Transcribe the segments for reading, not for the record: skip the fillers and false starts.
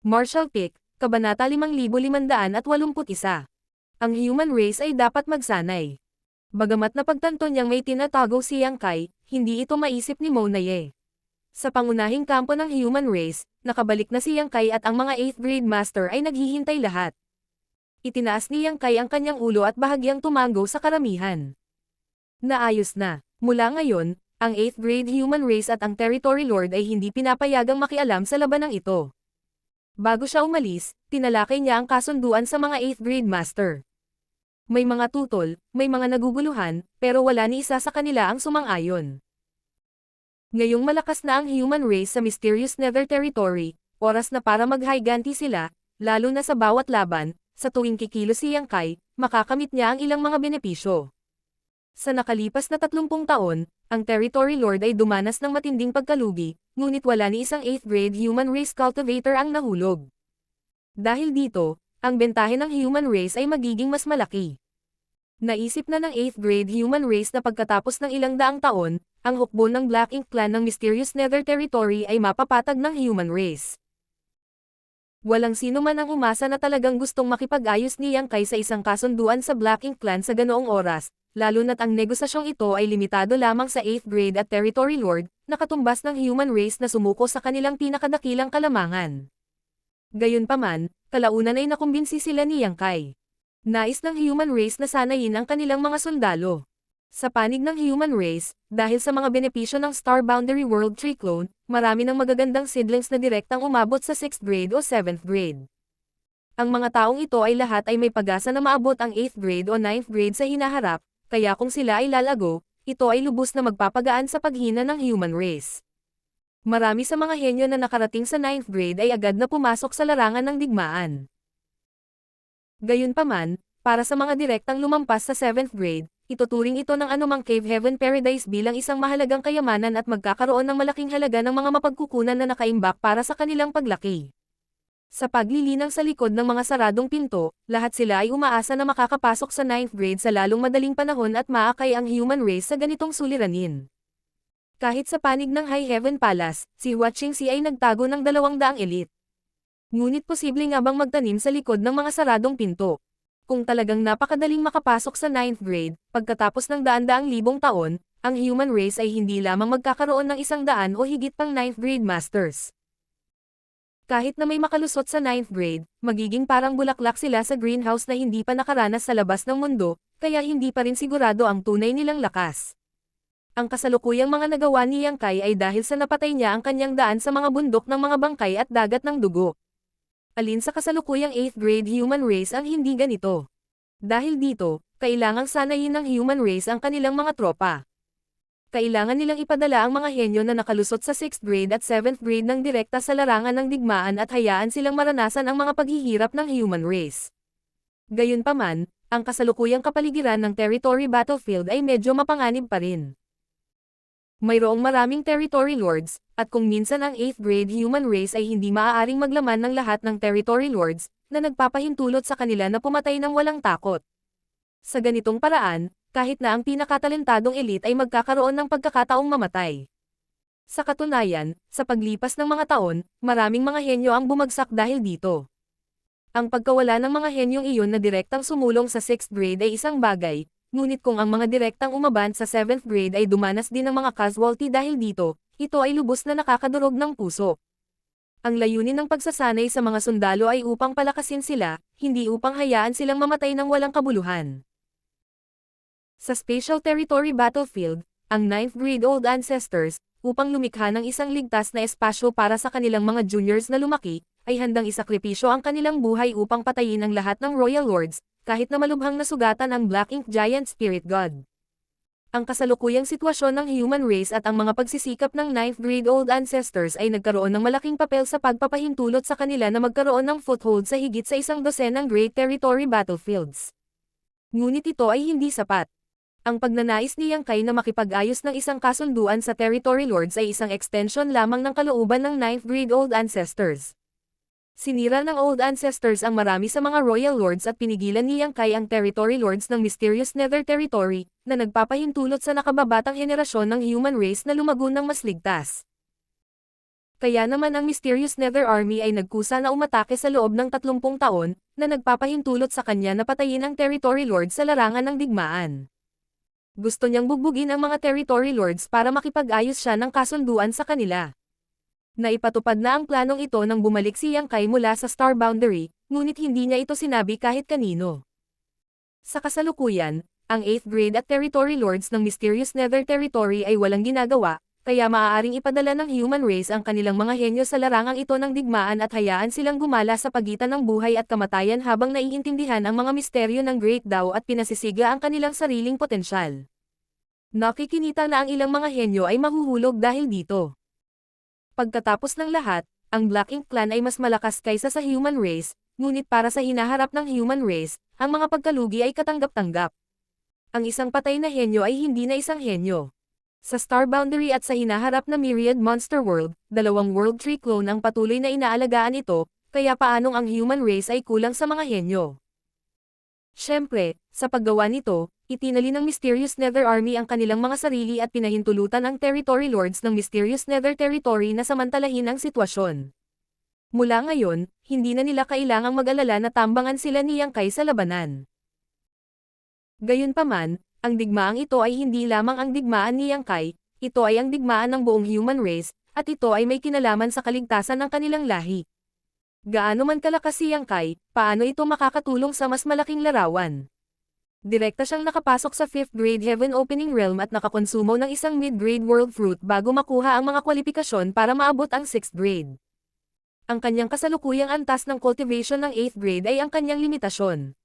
Marshall Pick, Kabanata 5581. Ang human race ay dapat magsanay. Bagamat napagtanto niyang may tinatago si Yang Kai, hindi ito maisip ni Monaye. Sa pangunahing kampo ng human race, nakabalik na si Yang Kai at ang mga 8th grade master ay naghihintay lahat. Itinaas ni Yang Kai ang kanyang ulo at bahagyang tumango sa karamihan. Naayos na. Mula ngayon, ang 8th grade human race at ang territory lord ay hindi pinapayagang makialam sa labanang ito. Bago siya umalis, tinalakay niya ang kasunduan sa mga 8th grade master. May mga tutol, may mga naguguluhan, pero wala ni isa sa kanila ang sumang-ayon. Ngayong malakas na ang human race sa Mysterious Nether Territory, oras na para maghiganti sila, lalo na sa bawat laban, sa tuwing kikilos si Yang Kai, makakamit niya ang ilang mga benepisyo. Sa nakalipas na 30 taon, ang Territory Lord ay dumanas ng matinding pagkalugi, ngunit wala ni isang 8th grade human race cultivator ang nahulog. Dahil dito, ang bentahe ng human race ay magiging mas malaki. Naisip na ng 8th grade human race na pagkatapos ng ilang daang taon, ang hukbo ng Black Ink Clan ng Mysterious Nether Territory ay mapapatag ng human race. Walang sino man ang umasa na talagang gustong makipag-ayos ni Yang Kai sa isang kasunduan sa Black Ink Clan sa ganoong oras, lalo na't ang negosasyong ito ay limitado lamang sa 8th grade at Territory Lord, na katumbas ng human race na sumuko sa kanilang pinakadakilang kalamangan. Gayunpaman, kalaunan ay nakumbinsi sila ni Yang Kai. Nais ng human race na sanayin ang kanilang mga sundalo. Sa panig ng human race, dahil sa mga benepisyo ng Star Boundary World Tree Clone, marami ng magagandang seedlings na direktang umabot sa 6th grade o 7th grade. Ang mga taong ito ay lahat ay may pag-asa na maabot ang 8th grade o 9th grade sa hinaharap, kaya kung sila ay lalago, ito ay lubos na magpapagaan sa paghina ng human race. Marami sa mga henyo na nakarating sa 9th grade ay agad na pumasok sa larangan ng digmaan. Gayunpaman, para sa mga direktang lumampas sa 7th grade, ituturing ito ng anumang Cave Heaven Paradise bilang isang mahalagang kayamanan at magkakaroon ng malaking halaga ng mga mapagkukunan na nakaimbak para sa kanilang paglaki. Sa paglilinang sa likod ng mga saradong pinto, lahat sila ay umaasa na makakapasok sa 9th grade sa lalong madaling panahon at maakay ang human race sa ganitong suliranin. Kahit sa panig ng High Heaven Palace, si Hua Qingxi ay nagtago ng 200 elite. Ngunit posible nga bang magtanim sa likod ng mga saradong pinto? Kung talagang napakadaling makapasok sa 9th grade, pagkatapos ng daan-daang libong taon, ang human race ay hindi lamang magkakaroon ng 100 o higit pang 9th grade masters. Kahit na may makalusot sa 9th grade, magiging parang bulaklak sila sa greenhouse na hindi pa nakaranas sa labas ng mundo, kaya hindi pa rin sigurado ang tunay nilang lakas. Ang kasalukuyang mga nagawa ni Yang Kai ay dahil sa napatay niya ang kanyang daan sa mga bundok ng mga bangkay at dagat ng dugo. Alin sa kasalukuyang 8th grade human race ang hindi ganito? Dahil dito, kailangang sanayin ng human race ang kanilang mga tropa. Kailangan nilang ipadala ang mga henyo na nakalusot sa 6th grade at 7th grade ng direkta sa larangan ng digmaan at hayaan silang maranasan ang mga paghihirap ng human race. Gayunpaman, ang kasalukuyang kapaligiran ng territory battlefield ay medyo mapanganib pa rin. Mayroong maraming territory lords, at kung minsan ang 8th grade human race ay hindi maaaring maglaman ng lahat ng territory lords, na nagpapahintulot sa kanila na pumatay ng walang takot. Sa ganitong paraan, kahit na ang pinakatalentadong elite ay magkakaroon ng pagkakataong mamatay. Sa katunayan, sa paglipas ng mga taon, maraming mga henyo ang bumagsak dahil dito. Ang pagkawala ng mga henyong iyon na direktang sumulong sa 6th grade ay isang bagay, ngunit kung ang mga direktang umaban sa 7th grade ay dumanas din ng mga casualty dahil dito, ito ay lubos na nakakadurog ng puso. Ang layunin ng pagsasanay sa mga sundalo ay upang palakasin sila, hindi upang hayaan silang mamatay ng walang kabuluhan. Sa Spatial Territory Battlefield, ang 9th grade Old Ancestors, upang lumikha ng isang ligtas na espasyo para sa kanilang mga juniors na lumaki, ay handang isakripisyo ang kanilang buhay upang patayin ang lahat ng Royal Lords, kahit na malubhang nasugatan ang Black Ink Giant Spirit God. Ang kasalukuyang sitwasyon ng human race at ang mga pagsisikap ng 9th grade Old Ancestors ay nagkaroon ng malaking papel sa pagpapahintulot sa kanila na magkaroon ng foothold sa higit sa 100 ng Great Territory Battlefields. Ngunit ito ay hindi sapat. Ang pagnanais ni Yang Kai na makipag-ayos ng isang kasunduan sa Territory Lords ay isang extension lamang ng kalooban ng 9th grade Old Ancestors. Sinira ng Old Ancestors ang marami sa mga Royal Lords at pinigilan ni Yang Kai ang Territory Lords ng Mysterious Nether Territory, na nagpapahintulot sa nakababatang henerasyon ng human race na lumago ng mas ligtas. Kaya naman ang Mysterious Nether Army ay nagkusa na umatake sa loob ng 30 taon, na nagpapahintulot sa kanya na patayin ang Territory Lords sa larangan ng digmaan. Gusto niyang bugbugin ang mga Territory Lords para makipag-ayos siya ng kasunduan sa kanila. Naipatupad na ang planong ito nang bumalik si Yang Kai mula sa Star Boundary, ngunit hindi niya ito sinabi kahit kanino. Sa kasalukuyan, ang 8th grade at Territory Lords ng Mysterious Nether Territory ay walang ginagawa, kaya maaaring ipadala ng human race ang kanilang mga henyo sa larangang ito ng digmaan at hayaan silang gumala sa pagitan ng buhay at kamatayan habang naiintindihan ang mga misteryo ng Great Dao at pinasisiga ang kanilang sariling potensyal. Nakikinita na ang ilang mga henyo ay mahuhulog dahil dito. Pagkatapos ng lahat, ang Black Ink Clan ay mas malakas kaysa sa human race, ngunit para sa hinaharap ng human race, ang mga pagkalugi ay katanggap-tanggap. Ang isang patay na henyo ay hindi na isang henyo. Sa Star Boundary at sa hinaharap na Myriad Monster World, dalawang World Tree clone ang patuloy na inaalagaan ito, kaya paanong ang human race ay kulang sa mga henyo? Siyempre, sa paggawa nito, itinali ng Mysterious Nether Army ang kanilang mga sarili at pinahintulutan ang Territory Lords ng Mysterious Nether Territory na samantalahin ang sitwasyon. Mula ngayon, hindi na nila kailangang mag-alala na tambangan sila ni Yang Kai sa labanan. Gayunpaman, ang digmaang ito ay hindi lamang ang digmaan ni Yang Kai, ito ay ang digmaan ng buong human race, at ito ay may kinalaman sa kaligtasan ng kanilang lahi. Gaano man kalakas si Yang Kai, paano ito makakatulong sa mas malaking larawan? Direkta siyang nakapasok sa 5th grade Heaven Opening Realm at nakakonsumo ng isang mid-grade World Fruit bago makuha ang mga kwalifikasyon para maabot ang 6th grade. Ang kanyang kasalukuyang antas ng cultivation ng 8th grade ay ang kanyang limitasyon.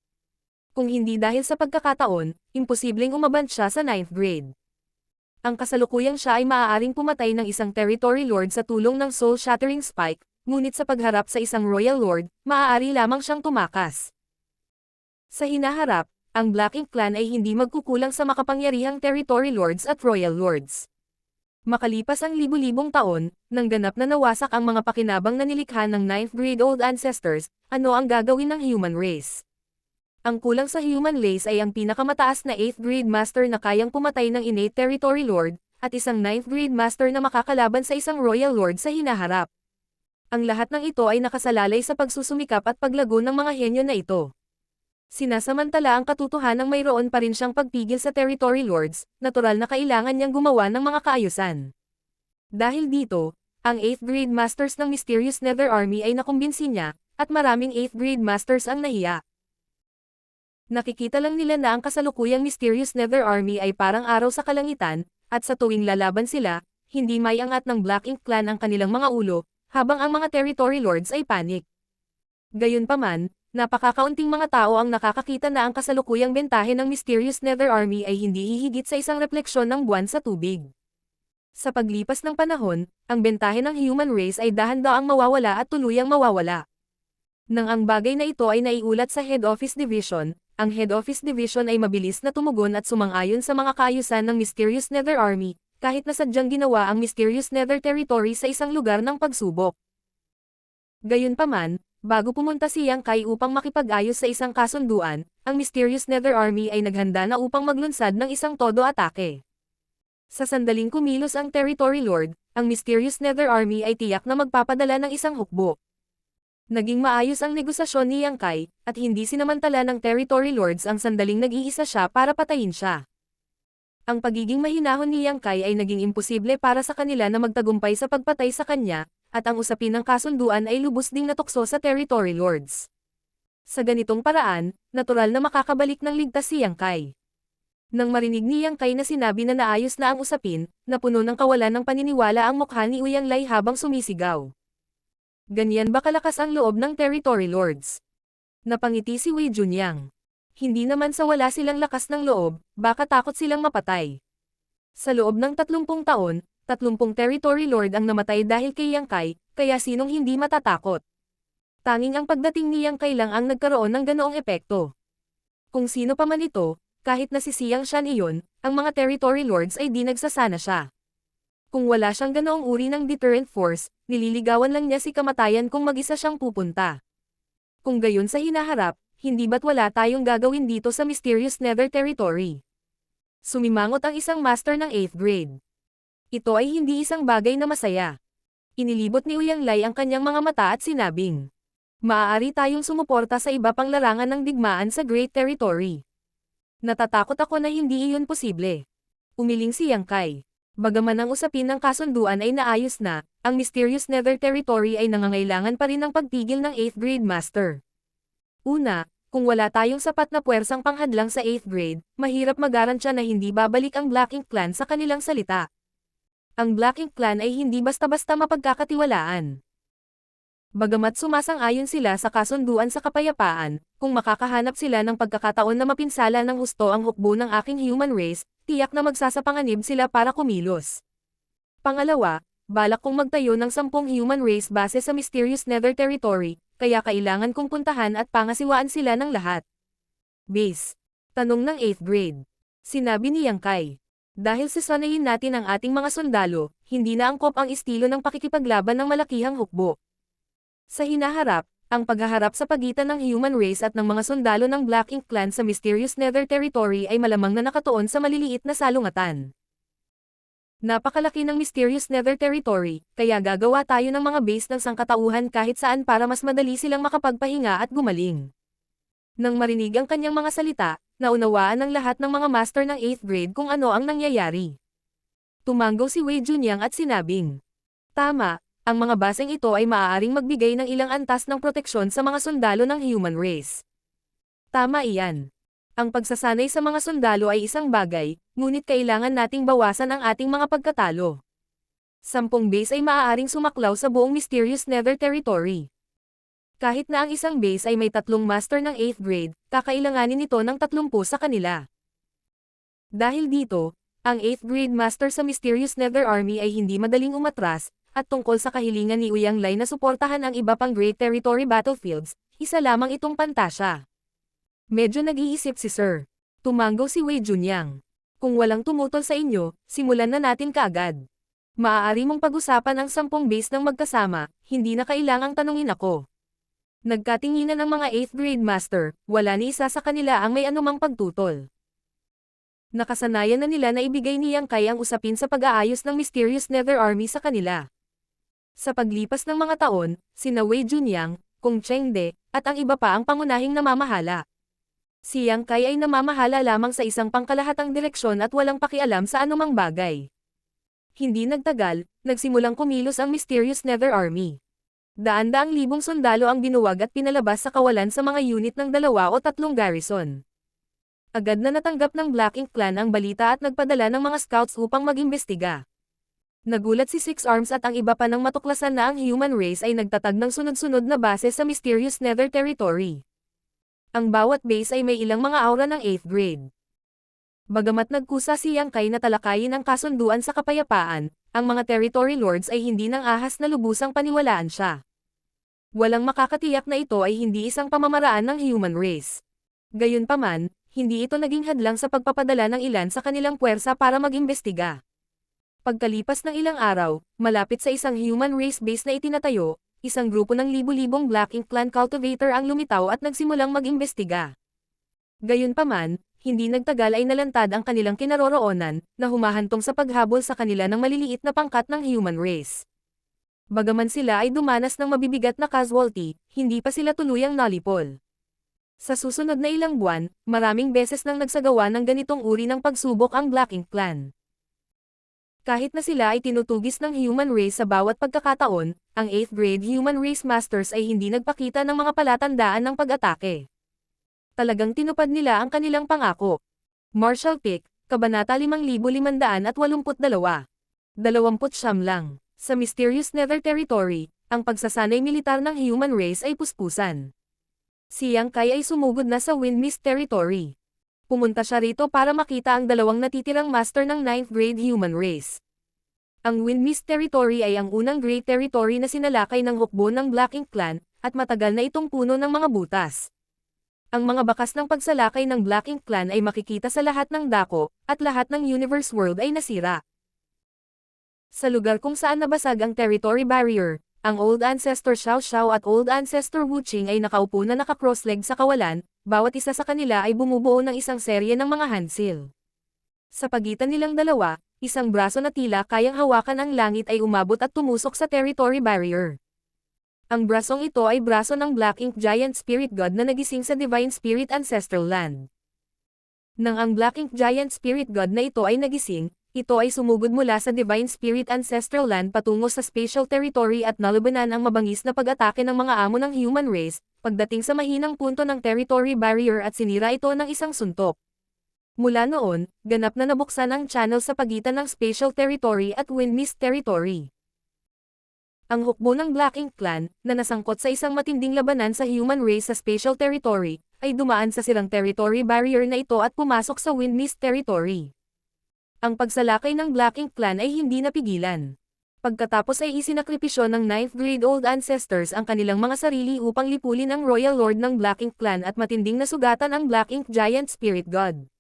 Kung hindi dahil sa pagkakataon, imposibleng umabot siya sa 9th grade. Ang kasalukuyang siya ay maaaring pumatay ng isang Territory Lord sa tulong ng Soul Shattering Spike, ngunit sa pagharap sa isang Royal Lord, maaari lamang siyang tumakas. Sa hinaharap, ang Black Ink Clan ay hindi magkukulang sa makapangyarihang Territory Lords at Royal Lords. Makalipas ang libu-libong taon, nang ganap na nawasak ang mga pakinabang na nilikha ng 9th grade old ancestors, ano ang gagawin ng human race? Ang kulang sa human race ay ang pinakamataas na 8th grade master na kayang pumatay ng innate Territory Lord, at isang 9th grade master na makakalaban sa isang Royal Lord sa hinaharap. Ang lahat ng ito ay nakasalalay sa pagsusumikap at paglago ng mga henyo na ito. Sinasamantala ang katotohanang mayroon pa rin siyang pagpigil sa Territory Lords, natural na kailangan niyang gumawa ng mga kaayusan. Dahil dito, ang 8th grade masters ng Mysterious Nether Army ay nakumbinsi niya, at maraming 8th grade masters ang nahiya. Nakikita lang nila na ang kasalukuyang Mysterious Nether Army ay parang araw sa kalangitan, at sa tuwing lalaban sila, hindi may angat ng Black Ink Clan ang kanilang mga ulo, habang ang mga Territory Lords ay panik. Gayunpaman, napakakaunting mga tao ang nakakakita na ang kasalukuyang bentahe ng Mysterious Nether Army ay hindi hihigit sa isang refleksyon ng buwan sa tubig. Sa paglipas ng panahon, ang bentahe ng human race ay dahan-daang mawawala at tuluyang mawawala. Nang ang bagay na ito ay naiulat sa Head Office Division, ang Head Office Division ay mabilis na tumugon at sumang-ayon sa mga kaayusan ng Mysterious Nether Army, kahit na sadyang ginawa ang Mysterious Nether Territory sa isang lugar ng pagsubok. Gayunpaman, bago pumunta si Yang Kai upang makipag-ayos sa isang kasunduan, ang Mysterious Nether Army ay naghanda na upang maglunsad ng isang todo atake. Sa sandaling kumilos ang Territory Lord, ang Mysterious Nether Army ay tiyak na magpapadala ng isang hukbo. Naging maayos ang negosasyon ni Yang Kai, at hindi sinamantala ng Territory Lords ang sandaling nag-iisa siya para patayin siya. Ang pagiging mahinahon ni Yang Kai ay naging imposible para sa kanila na magtagumpay sa pagpatay sa kanya, at ang usapin ng kasunduan ay lubos ding natukso sa Territory Lords. Sa ganitong paraan, natural na makakabalik ng ligtas si Yang Kai. Nang marinig ni Yang Kai na sinabi na naayos na ang usapin, napuno ng kawalan ng paniniwala ang mukha ni Uyang Lai habang sumisigaw. Ganyan ba kalakas ang loob ng Territory Lords? Napangiti si Wei Junyang. Hindi naman sa wala silang lakas ng loob, baka takot silang mapatay. Sa loob ng 30 taon, 30 Territory Lord ang namatay dahil kay Yang Kai, kaya sinong hindi matatakot? Tanging ang pagdating ni Yang Kai lang ang nagkaroon ng ganoong epekto. Kung sino pa man ito, kahit nasisiyang siya iyon, ang mga Territory Lords ay di nagsasana siya. Kung wala siyang ganoong uri ng deterrent force, nililigawan lang niya si kamatayan kung mag-isa siyang pupunta. Kung gayon sa hinaharap, hindi ba't wala tayong gagawin dito sa Mysterious Nether Territory? Sumimangot ang isang master ng 8th grade. Ito ay hindi isang bagay na masaya. Inilibot ni Uyang Lai ang kanyang mga mata at sinabing, maaari tayong sumuporta sa iba pang larangan ng digmaan sa Great Territory. Natatakot ako na hindi iyon posible. Umiling si Yang Kai. Bagaman ang usapin ng kasunduan ay naayos na, ang Mysterious Nether Territory ay nangangailangan pa rin ng pagpigil ng 8th grade master. Una, kung wala tayong sapat na puwersang panghadlang sa 8th grade, mahirap mag-arantya na hindi babalik ang Black Ink Clan sa kanilang salita. Ang Black Ink Clan ay hindi basta-basta mapagkakatiwalaan. Bagamat sumasang-ayon sila sa kasunduan sa kapayapaan, kung makakahanap sila ng pagkakataon na mapinsala ng husto ang hukbo ng aking human race, tiyak na magsasapanganib sila para kumilos. Pangalawa, balak kong magtayo ng 10 human race base sa Mysterious Nether Territory, kaya kailangan kong puntahan at pangasiwaan sila ng lahat. Base. Tanong ng 8th grade. Sinabi ni Yang Kai. Dahil sasanayin natin ang ating mga sundalo, hindi na angkop ang estilo ng pakikipaglaban ng malakihang hukbo. Sa hinaharap, ang paghaharap sa pagitan ng human race at ng mga sundalo ng Black Ink Clan sa Mysterious Nether Territory ay malamang na nakatuon sa maliliit na salungatan. Napakalaki ng Mysterious Nether Territory, kaya gagawa tayo ng mga base ng sangkatauhan kahit saan para mas madali silang makapagpahinga at gumaling. Nang marinig ang kanyang mga salita, naunawaan ng lahat ng mga master ng 8th grade kung ano ang nangyayari. Tumanggaw si Wei Junyang at sinabing, tama. Ang mga baseng ito ay maaaring magbigay ng ilang antas ng proteksyon sa mga sundalo ng human race. Tama iyan. Ang pagsasanay sa mga sundalo ay isang bagay, ngunit kailangan nating bawasan ang ating mga pagkatalo. 10 base ay maaaring sumaklaw sa buong Mysterious Nether Territory. Kahit na ang isang base ay may 3 master ng 8th grade, kakailanganin nito ng 30 sa kanila. Dahil dito, ang 8th grade master sa Mysterious Nether Army ay hindi madaling umatras, at tungkol sa kahilingan ni Uyang Lai na suportahan ang iba pang Great Territory battlefields, isa lamang itong pantasya. Medyo nag-iisip si Sir. Tumanggaw si Wei Junyang. Kung walang tumutol sa inyo, simulan na natin kaagad. Maaari mong pag-usapan ang 10 base ng magkasama, hindi na kailangang tanungin ako. Nagkatinginan ng mga 8th grade master, wala ni isa sa kanila ang may anumang pagtutol. Nakasanayan na nila na ibigay ni Yang Kai ang usapin sa pag-aayos ng Mysterious Nether Army sa kanila. Sa paglipas ng mga taon, sina Wei Junyang, Kung Chengde, at ang iba pa ang pangunahing namamahala. Si Yang Kai ay namamahala lamang sa isang pangkalahatang direksyon at walang pakialam sa anumang bagay. Hindi nagtagal, nagsimulang kumilos ang Mysterious Nether Army. Daan-daang libong sundalo ang binuwag at pinalabas sa kawalan sa mga unit ng 2 o 3 garrison. Agad na natanggap ng Black Ink Clan ang balita at nagpadala ng mga scouts upang mag-imbestiga. Nagulat si Six Arms at ang iba pa nang matuklasan na ang human race ay nagtatag ng sunod-sunod na base sa Mysterious Nether Territory. Ang bawat base ay may ilang mga aura ng 8th grade. Bagamat nagkusa si Yang Kai na talakayin ang kasunduan sa kapayapaan, ang mga territory lords ay hindi nang ahas na lubusang paniwalaan siya. Walang makakatiyak na ito ay hindi isang pamamaraan ng human race. Gayunpaman, hindi ito naging hadlang sa pagpapadala ng ilan sa kanilang puwersa para mag-imbestiga. Pagkalipas ng ilang araw, malapit sa isang human race base na itinatayo, isang grupo ng libu-libong Black Ink Clan cultivator ang lumitaw at nagsimulang mag-imbestiga. Gayunpaman, hindi nagtagal ay nalantad ang kanilang kinaroroonan, na humahantong sa paghabol sa kanila ng maliliit na pangkat ng human race. Bagaman sila ay dumanas ng mabibigat na casualty, hindi pa sila tuluyang nalipol. Sa susunod na ilang buwan, maraming beses nang nagsagawa ng ganitong uri ng pagsubok ang Black Ink Clan. Kahit na sila ay tinutugis ng human race sa bawat pagkakataon, ang 8th grade human race masters ay hindi nagpakita ng mga palatandaan ng pag-atake. Talagang tinupad nila ang kanilang pangako. Marshall Pick, Kabanata 5582. 29 lang. Sa Mysterious Nether Territory, ang pagsasanay militar ng human race ay puspusan. Si Yang Kai ay sumugod na sa Windmist Territory. Pumunta siya rito para makita ang 2 natitirang master ng 9th grade human race. Ang Windmist Territory ay ang unang great territory na sinalakay ng hukbo ng Black Ink Clan, at matagal na itong puno ng mga butas. Ang mga bakas ng pagsalakay ng Black Ink Clan ay makikita sa lahat ng dako, at lahat ng Universe World ay nasira. Sa lugar kung saan nabasag ang territory barrier, ang Old Ancestor Xiao Xiao at Old Ancestor Wu Qing ay nakaupo na naka-crossleg sa kawalan, bawat isa sa kanila ay bumubuo ng isang serye ng mga handsil. Sa pagitan nilang dalawa, Isang braso na tila kayang hawakan ang langit ay umabot at tumusok sa territory barrier. Ang brasong ito ay braso ng Black Ink Giant Spirit God na nagising sa Divine Spirit Ancestral Land. Nang ang Black Ink Giant Spirit God na ito ay nagising, ito ay sumugod mula sa Divine Spirit Ancestral Land patungo sa Spatial Territory at nalabanan ang mabangis na pag-atake ng mga amo ng human race, pagdating sa mahinang punto ng territory barrier at sinira ito ng isang suntok. Mula noon, ganap na nabuksan ang channel sa pagitan ng Spatial Territory at Windmist Territory. Ang hukbo ng Black Ink Clan, na nasangkot sa isang matinding labanan sa human race sa Spatial Territory, ay dumaan sa sirang territory barrier na ito at pumasok sa Windmist Territory. Ang pagsalakay ng Black Ink Clan ay hindi napigilan. Pagkatapos ay isinakripisyo ng 9th grade old ancestors ang kanilang mga sarili upang lipulin ang Royal Lord ng Black Ink Clan at matinding nasugatan ang Black Ink Giant Spirit God.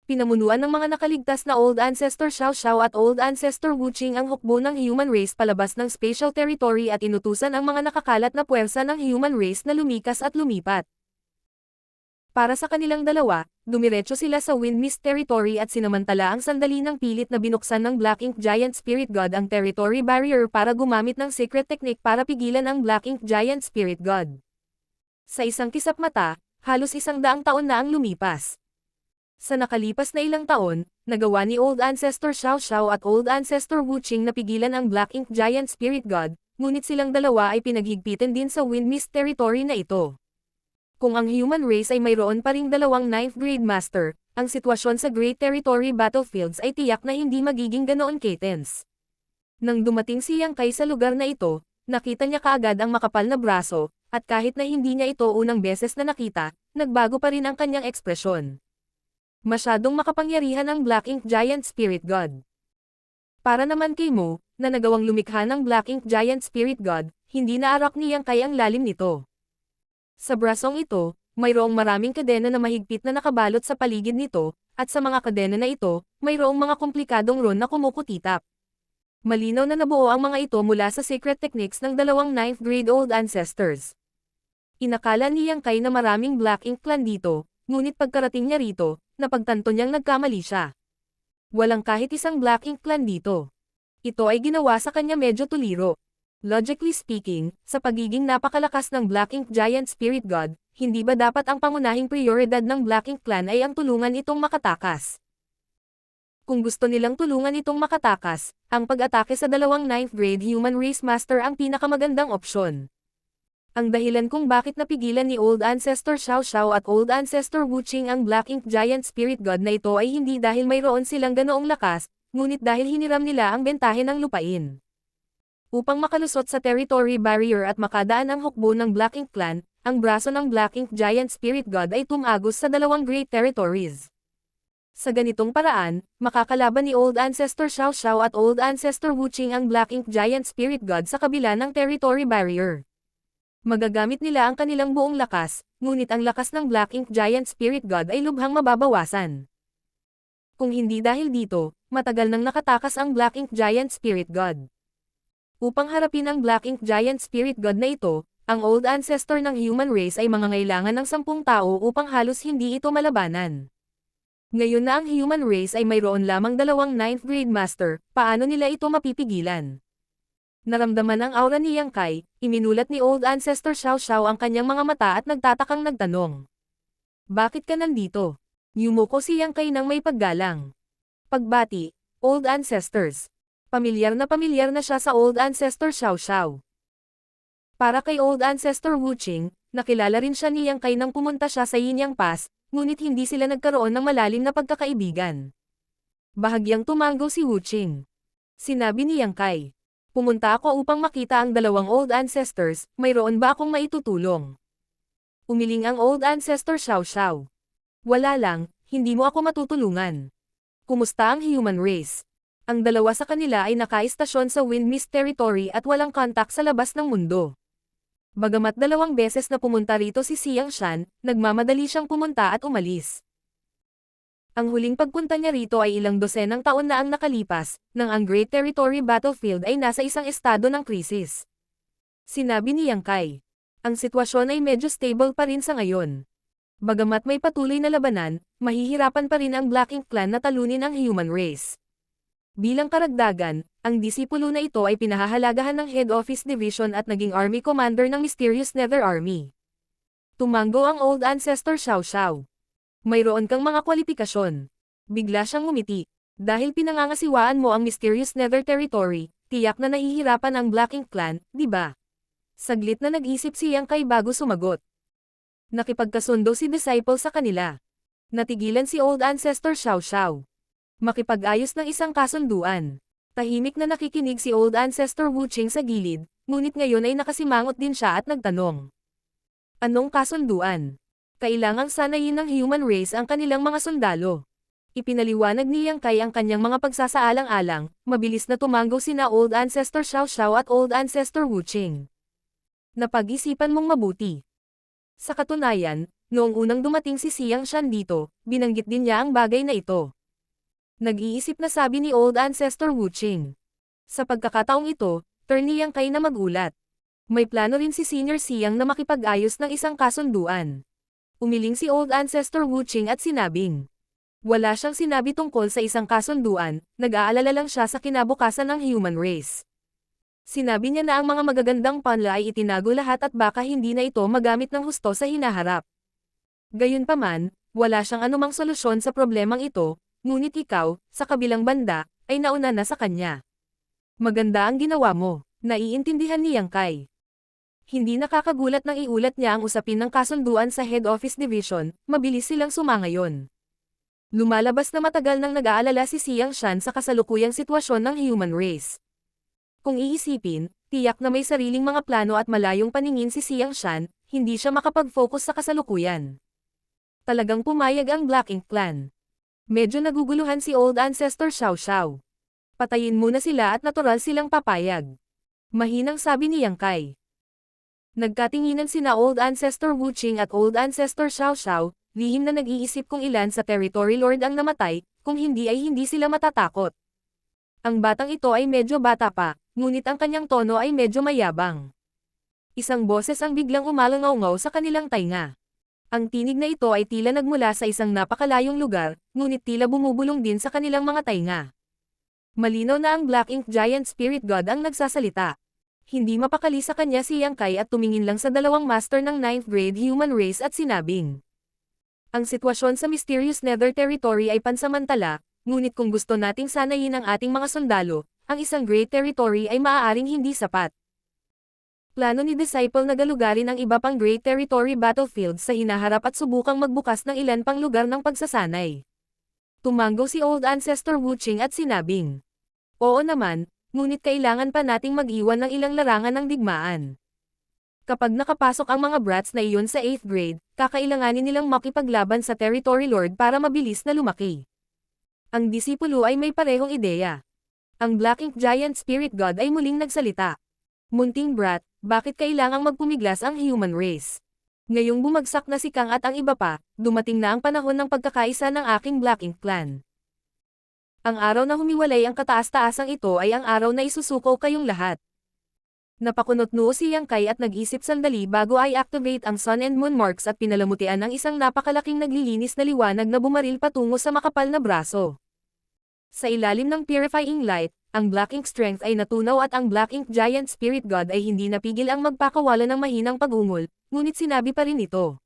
Pinamunuan ng mga nakaligtas na Old Ancestor Xiao Xiao at Old Ancestor Wu Qing ang hukbo ng human race palabas ng Spatial Territory at inutusan ang mga nakakalat na puwersa ng human race na lumikas at lumipat. Para sa kanilang dalawa, dumiretso sila sa Windmist Territory at sinamantala ang sandali ng pilit na binuksan ng Black Ink Giant Spirit God ang territory barrier para gumamit ng secret technique para pigilan ang Black Ink Giant Spirit God. Sa isang kisap mata, halos 100 taon na ang lumipas. Sa nakalipas na ilang taon, nagawa ni Old Ancestor Xiao Xiao at Old Ancestor Wu Qing na pigilan ang Black Ink Giant Spirit God, ngunit silang dalawa ay pinaghigpitan din sa Windmist Territory na ito. Kung ang human race ay mayroon pa ring dalawang 9th grade master, ang sitwasyon sa Great Territory battlefields ay tiyak na hindi magiging ganoon katens. Nang dumating si Yang Kai sa lugar na ito, nakita niya kaagad ang makapal na braso, at kahit na hindi niya ito unang beses na nakita, nagbago pa rin ang kanyang ekspresyon. Masyadong makapangyarihan ang Black Ink Giant Spirit God. Para naman kay Mo, na nagawang lumikha ng Black Ink Giant Spirit God, hindi naarak ni Yang Kai ang lalim nito. Sa brasong ito, mayroong maraming kadena na mahigpit na nakabalot sa paligid nito, at sa mga kadena na ito, mayroong mga komplikadong ron na kumukutitap. Malinaw na nabuo ang mga ito mula sa secret techniques ng dalawang 9th grade old ancestors. Inakala ni Yang Kai na maraming Black Ink Clan dito, ngunit pagkarating niya rito, napagtanto niyang nagkamali siya. Walang kahit isang Black Ink Clan dito. Ito ay ginawa sa kanya medyo tuliro. Logically speaking, sa pagiging napakalakas ng Black Ink Giant Spirit God, hindi ba dapat ang pangunahing prioridad ng Black Ink Clan ay ang tulungan itong makatakas? Kung gusto nilang tulungan itong makatakas, ang pag-atake sa dalawang 9th grade human race master ang pinakamagandang opsyon. Ang dahilan kung bakit napigilan ni Old Ancestor Xiao Xiao at Old Ancestor Wu Qing ang Black Ink Giant Spirit God na ito ay hindi dahil mayroon silang ganoong lakas, ngunit dahil hiniram nila ang bentahe ng lupain. Upang makalusot sa territory barrier at makadaan ang hukbo ng Black Ink Clan, ang braso ng Black Ink Giant Spirit God ay tumagos sa dalawang great territories. Sa ganitong paraan, makakalaban ni Old Ancestor Xiao Xiao at Old Ancestor Wu Qing ang Black Ink Giant Spirit God sa kabila ng territory barrier. Magagamit nila ang kanilang buong lakas, ngunit ang lakas ng Black Ink Giant Spirit God ay lubhang mababawasan. Kung hindi dahil dito, matagal nang nakatakas ang Black Ink Giant Spirit God. Upang harapin ang Black Ink Giant Spirit God na ito, ang Old Ancestor ng human race ay mangangailangan ng 10 tao upang halos hindi ito malabanan. Ngayon na ang human race ay mayroon lamang dalawang 9th grade master, paano nila ito mapipigilan? Naramdaman ang aura ni Yang Kai, iminulat ni Old Ancestor Xiao Xiao ang kanyang mga mata at nagtatakang nagtanong. Bakit ka nandito? Yumuko si Yang Kai nang may paggalang. Pagbati, Old Ancestors. Pamilyar na siya sa Old Ancestor Xiao Xiao. Para kay Old Ancestor Wu Qing, nakilala rin siya ni Yang Kai nang pumunta siya sa Yinyang Pass, ngunit hindi sila nagkaroon ng malalim na pagkakaibigan. Bahagyang tumango si Wu Qing. Sinabi ni Yang Kai. Pumunta ako upang makita ang dalawang Old Ancestors, mayroon ba akong maitutulong? Umiling ang Old Ancestor Xiao Xiao. Wala lang, hindi mo ako matutulungan. Kumusta ang human race? Ang dalawa sa kanila ay nakaistasyon sa Windmist Territory at walang kontak sa labas ng mundo. Bagamat 2 beses na pumunta rito si Xiang Shan, nagmamadali siyang pumunta at umalis. Ang huling pagpunta niya rito ay ilang dosenang taon na ang nakalipas, nang ang Great Territory Battlefield ay nasa isang estado ng krisis. Sinabi ni Yang Kai. Ang sitwasyon ay medyo stable pa rin sa ngayon. Bagamat may patuloy na labanan, mahihirapan pa rin ang Black Ink Clan na talunin ang human race. Bilang karagdagan, ang disipulo na ito ay pinahahalagahan ng Head Office Division at naging Army Commander ng Mysterious Nether Army. Tumango ang Old Ancestor Xiao Xiao. Mayroon kang mga kwalifikasyon. Bigla siyang ngumiti. Dahil pinangangasiwaan mo ang Mysterious Nether Territory, tiyak na nahihirapan ang Black Ink Clan, di ba? Saglit na nag-isip si Yang Kai bago sumagot. Nakipagkasundo si Disciple sa kanila. Natigilan si Old Ancestor Xiao Xiao. Makipag-ayos ng isang kasunduan. Tahimik na nakikinig si Old Ancestor Wu Qing sa gilid, ngunit ngayon ay nakasimangot din siya at nagtanong. Anong kasunduan? Kailangang sanayin ng human race ang kanilang mga sundalo. Ipinaliwanag ni Yang Kai ang kanyang mga pagsasaalang-alang, mabilis na tumango sina Old Ancestor Xiao Xiao at Old Ancestor Wu Qing. Napag-isipan mong mabuti. Sa katunayan, noong unang dumating si Xiang Shan dito, binanggit din niya ang bagay na ito. Nag-iisip na sabi ni Old Ancestor Wu Qing. Sa pagkakataong ito, turn ni Yang Kai na magulat. May plano rin si Senior Xiang na makipag-ayos ng isang kasunduan. Umiling si Old Ancestor Wu Qing at sinabing. Wala siyang sinabi tungkol sa isang kasunduan, nag-aalala lang siya sa kinabukasan ng human race. Sinabi niya na ang mga magagandang panla ay itinago lahat at baka hindi na ito magamit ng husto sa hinaharap. Gayunpaman, wala siyang anumang solusyon sa problemang ito, ngunit ikaw, sa kabilang banda, ay nauna na sa kanya. Maganda ang ginawa mo, naiintindihan ni Yang Kai. Hindi nakakagulat nang iulat niya ang usapin ng kasunduan sa Head Office Division, mabilis silang sumangayon. Lumalabas na matagal nang nag-aalala si Xiang Shan sa kasalukuyang sitwasyon ng human race. Kung iisipin, tiyak na may sariling mga plano at malayong paningin si Xiang Shan, hindi siya makapag-focus sa kasalukuyan. Talagang pumayag ang Black Ink Clan. Medyo naguguluhan si Old Ancestor Xiao Xiao. Patayin muna sila at natural silang papayag. Mahinang sabi ni Yang Kai. Nagkatinginan sina Old Ancestor Wu Qing at Old Ancestor Xiao Xiao, lihim na nag-iisip kung ilan sa Territory Lord ang namatay, kung hindi ay hindi sila matatakot. Ang batang ito ay medyo bata pa, ngunit ang kanyang tono ay medyo mayabang. Isang boses ang biglang umalangaw-ngaw sa kanilang tainga. Ang tinig na ito ay tila nagmula sa isang napakalayong lugar, ngunit tila bumubulong din sa kanilang mga tainga. Malinaw na ang Black Ink Giant Spirit God ang nagsasalita. Hindi mapakali sa kanya si Yang Kai at tumingin lang sa dalawang master ng 9th grade human race at sinabing. Ang sitwasyon sa Mysterious Nether Territory ay pansamantala, ngunit kung gusto nating sanayin ang ating mga sundalo, ang isang Great Territory ay maaaring hindi sapat. Plano ni Disciple na galugarin ang iba pang Great Territory battlefields sa hinaharap at subukang magbukas ng ilan pang lugar ng pagsasanay. Tumango si Old Ancestor Wu Qing at sinabing. Oo naman, ngunit kailangan pa nating mag-iwan ng ilang larangan ng digmaan. Kapag nakapasok ang mga brats na iyon sa 8th grade, kakailanganin nilang makipaglaban sa Territory Lord para mabilis na lumaki. Ang disipulo ay may parehong ideya. Ang Black Ink Giant Spirit God ay muling nagsalita. Munting brat, bakit kailangang magpumiglas ang human race? Ngayong bumagsak na si Kang at ang iba pa, dumating na ang panahon ng pagkakaisa ng aking Black Ink Clan. Ang araw na humiwalay ang kataas-taasang ito ay ang araw na isusuko kayong lahat. Napakunot-noo si Yang Kai at nag-isip sandali bago ay activate ang Sun and Moon Marks at pinalamutian ng isang napakalaking naglilinis na liwanag na bumaril patungo sa makapal na braso. Sa ilalim ng Purifying Light, ang Black Ink Strength ay natunaw at ang Black Ink Giant Spirit God ay hindi napigil ang magpakawala ng mahinang pag-ungol, ngunit sinabi pa rin ito.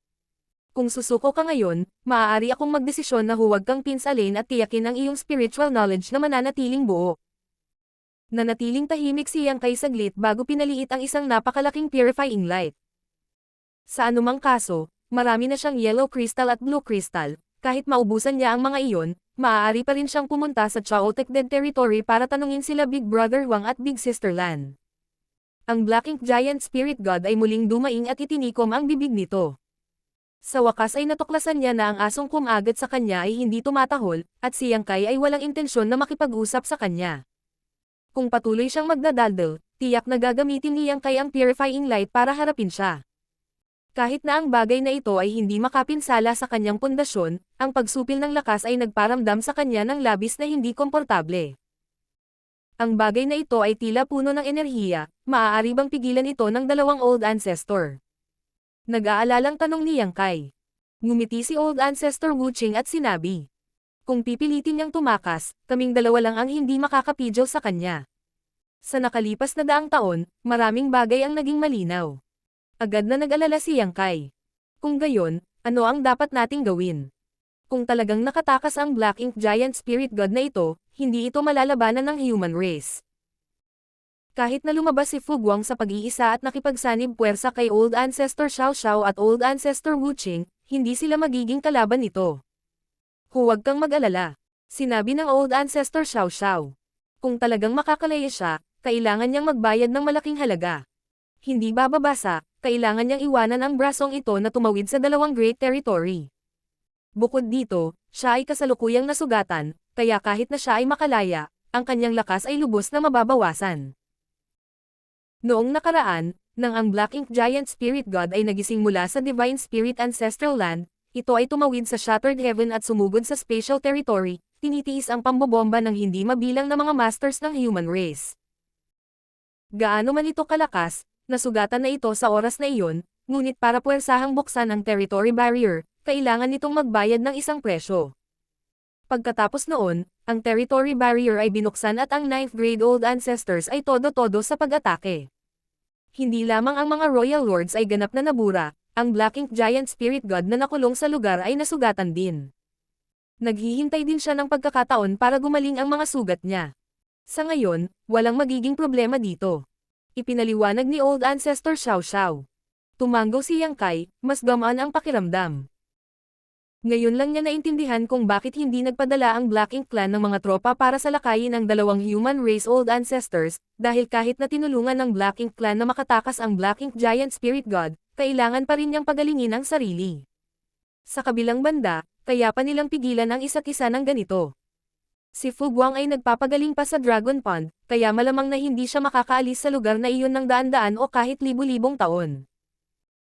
Kung susuko ka ngayon, maaari akong magdesisyon na huwag kang pinsalin at tiyakin ang iyong spiritual knowledge na mananatiling buo. Nanatiling tahimik si Yang Kai saglit bago pinaliit ang isang napakalaking Purifying Light. Sa anumang kaso, marami na siyang Yellow Crystal at Blue Crystal, kahit maubusan niya ang mga iyon, maaari pa rin siyang pumunta sa Chaotic Dead Territory para tanungin sila Big Brother Wang at Big Sister Lan. Ang Black Ink Giant Spirit God ay muling dumaing at itinikom ang bibig nito. Sa wakas ay natuklasan niya na ang asong kumagat sa kanya ay hindi tumatahol, at si Yang Kai ay walang intensyon na makipag-usap sa kanya. Kung patuloy siyang magdadaldal, tiyak na gagamitin ni Yang Kai ang Purifying Light para harapin siya. Kahit na ang bagay na ito ay hindi makapinsala sa kanyang pundasyon, ang pagsupil ng lakas ay nagparamdam sa kanya ng labis na hindi komportable. Ang bagay na ito ay tila puno ng enerhiya, maaari bang pigilan ito ng dalawang Old Ancestor? Nag-aalalang tanong ni Yang Kai. Ngumiti si Old Ancestor Wu Qing at sinabi. Kung pipilitin niyang tumakas, kaming dalawa lang ang hindi makakapidyo sa kanya. Sa nakalipas na daang taon, maraming bagay ang naging malinaw. Agad na nag-alala si Yang Kai. Kung gayon, ano ang dapat nating gawin? Kung talagang nakatakas ang Black Ink Giant Spirit God na ito, hindi ito malalabanan ng human race. Kahit na lumabas si Fu Guang sa pag-iisa at nakipagsanib puwersa kay Old Ancestor Xiao Xiao at Old Ancestor Wu Qing, hindi sila magiging kalaban nito. Huwag kang mag-alala, sinabi ng Old Ancestor Xiao Xiao. Kung talagang makakalaya siya, kailangan niyang magbayad ng malaking halaga. Hindi bababasa, kailangan niyang iwanan ang brasong ito na tumawid sa dalawang Great Territory. Bukod dito, siya ay kasalukuyang nasugatan, kaya kahit na siya ay makalaya, ang kanyang lakas ay lubos na mababawasan. Noong nakaraan, nang ang Black Ink Giant Spirit God ay nagising mula sa Divine Spirit Ancestral Land, ito ay tumawid sa Shattered Heaven at sumugod sa Spatial Territory, tinitiis ang pambobomba ng hindi mabilang na mga masters ng human race. Gaano man ito kalakas, nasugatan na ito sa oras na iyon, ngunit para puwersahang buksan ang territory barrier, kailangan nitong magbayad ng isang presyo. Pagkatapos noon, ang territory barrier ay binuksan at ang 9th grade Old Ancestors ay todo-todo sa pag-atake. Hindi lamang ang mga Royal Lords ay ganap na nabura, ang Black Ink Giant Spirit God na nakulong sa lugar ay nasugatan din. Naghihintay din siya ng pagkakataon para gumaling ang mga sugat niya. Sa ngayon, walang magiging problema dito. Ipinaliwanag ni Old Ancestor Xiao Xiao. Tumango si Yang Kai, mas gamaan ang pakiramdam. Ngayon lang niya naintindihan kung bakit hindi nagpadala ang Black Ink Clan ng mga tropa para salakayin ang dalawang human race Old Ancestors, dahil kahit na tinulungan ng Black Ink Clan na makatakas ang Black Ink Giant Spirit God, kailangan pa rin niyang pagalingin ang sarili. Sa kabilang banda, kaya pa nilang pigilan ang isa't isa ng ganito. Si Fu Guang ay nagpapagaling pa sa Dragon Pond, kaya malamang na hindi siya makakaalis sa lugar na iyon ng daan-daan o kahit libu-libong taon.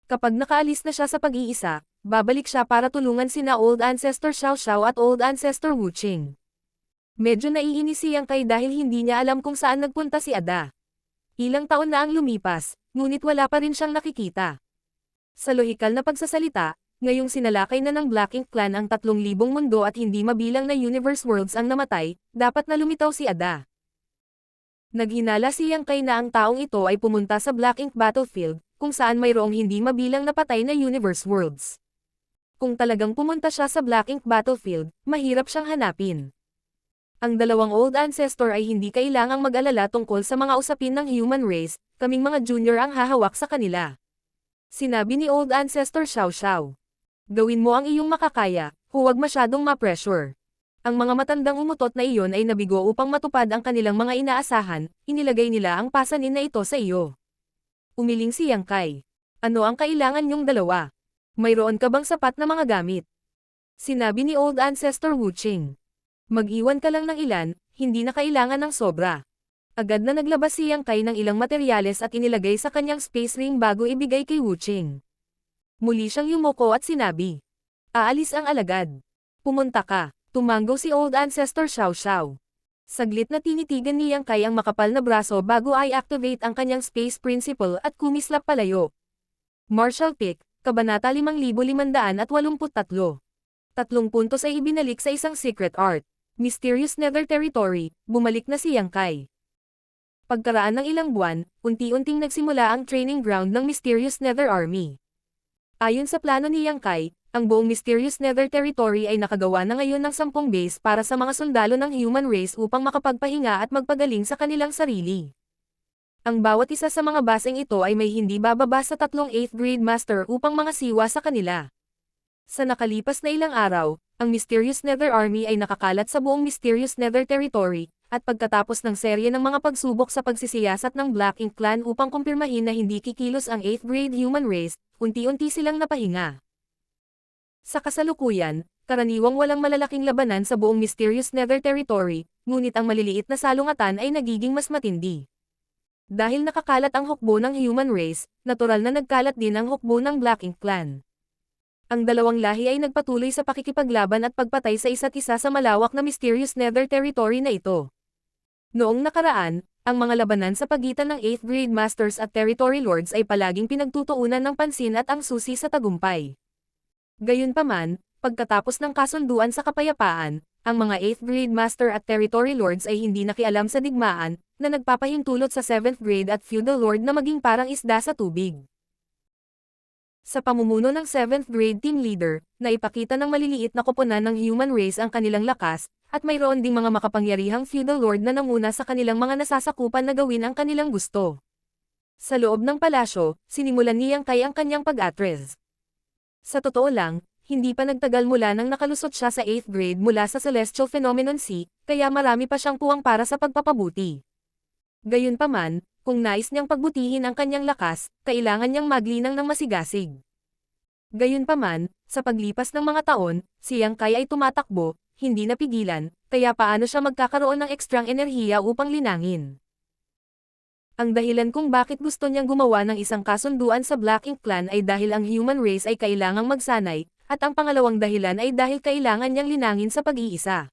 Kapag nakaalis na siya sa pag-iisa, babalik siya para tulungan sina Old Ancestor Xiao Xiao at Old Ancestor Wu Qing. Medyo naiinis si Yang Kai dahil hindi niya alam kung saan nagpunta si Ada. Ilang taon na ang lumipas, ngunit wala pa rin siyang nakikita. Sa lohikal na pagsasalita, ngayong sinalakay na ng Black Ink Clan ang 3,000 mundo at hindi mabilang na universe worlds ang namatay, dapat na lumitaw si Ada. Naghinala si Yang Kai na ang taong ito ay pumunta sa Black Ink Battlefield, kung saan mayroong hindi mabilang na patay na universe worlds. Kung talagang pumunta siya sa Black Ink Battlefield, mahirap siyang hanapin. Ang dalawang Old Ancestor ay hindi kailangang mag-alala tungkol sa mga usapin ng human race, kaming mga junior ang hahawak sa kanila. Sinabi ni Old Ancestor Xiao Xiao. Gawin mo ang iyong makakaya, huwag masyadong ma-pressure. Ang mga matandang umutot na iyon ay nabigo upang matupad ang kanilang mga inaasahan, inilagay nila ang pasanin na ito sa iyo. Umiling si Yang Kai. Ano ang kailangan niyong dalawa? Mayroon ka bang sapat na mga gamit? Sinabi ni Old Ancestor Wu Qing. Mag-iwan ka lang ng ilan, hindi na kailangan ng sobra. Agad na naglabas si Yang Kai ng ilang materyales at inilagay sa kanyang space ring bago ibigay kay Wu Qing. Muli siyang yumuko at sinabi. Aalis ang alagad. Pumunta ka. Tumango si Old Ancestor Xiao Xiao. Saglit na tinitigan ni Yang Kai ang makapal na braso bago ay activate ang kanyang space principle at kumislap palayo. Martial Pick, Kabanata 5583. 3 puntos ay ibinalik sa isang secret art. Mysterious Nether Territory, bumalik na si Yang Kai. Pagkaraan ng ilang buwan, unti-unting nagsimula ang training ground ng Mysterious Nether Army. Ayon sa plano ni Yang Kai, ang buong Mysterious Nether Territory ay nakagawa na ngayon ng 10 base para sa mga sundalo ng human race upang makapagpahinga at magpagaling sa kanilang sarili. Ang bawat isa sa mga baseng ito ay may hindi bababa sa 3 8th grade master upang mga siwa sa kanila. Sa nakalipas na ilang araw, ang Mysterious Nether Army ay nakakalat sa buong Mysterious Nether Territory, at pagkatapos ng serye ng mga pagsubok sa pagsisiyasat ng Black Ink Clan upang kumpirmahin na hindi kikilos ang 8th grade human race, unti-unti silang napahinga. Sa kasalukuyan, karaniwang walang malalaking labanan sa buong Mysterious Nether Territory, ngunit ang maliliit na salungatan ay nagiging mas matindi. Dahil nakakalat ang hukbo ng human race, natural na nagkalat din ang hukbo ng Black Ink Clan. Ang dalawang lahi ay nagpatuloy sa pakikipaglaban at pagpatay sa isa't isa sa malawak na Mysterious Nether Territory na ito. Noong nakaraan, ang mga labanan sa pagitan ng 8th grade masters at territory lords ay palaging pinagtutuunan ng pansin at ang susi sa tagumpay. Gayunpaman, pagkatapos ng kasunduan sa kapayapaan, ang mga 8th grade master at territory lords ay hindi nakialam sa digmaan, na nagpapahintulot sa 7th grade at feudal lord na maging parang isda sa tubig. Sa pamumuno ng 7th grade team leader, naipakita ng maliliit na koponan ng human race ang kanilang lakas, at mayroon ding mga makapangyarihang feudal lord na nanguna sa kanilang mga nasasakupan na gawin ang kanilang gusto. Sa loob ng palasyo, sinimulan ni Yang Kai ang kanyang pag-atres. Sa totoo lang, hindi pa nagtagal mula nang nakalusot siya sa 8th grade mula sa Celestial Phenomenon C, kaya marami pa siyang puwang para sa pagpapabuti. Gayunpaman, kung nais niyang pagbutihin ang kanyang lakas, kailangan niyang maglinang ng masigasig. Gayunpaman, sa paglipas ng mga taon, si Yang Kai ay tumatakbo, hindi napigilan, kaya paano siya magkakaroon ng ekstrang enerhiya upang linangin? Ang dahilan kung bakit gusto niyang gumawa ng isang kasunduan sa Black Ink Clan ay dahil ang human race ay kailangang magsanay, at ang pangalawang dahilan ay dahil kailangan niyang linangin sa pag-iisa.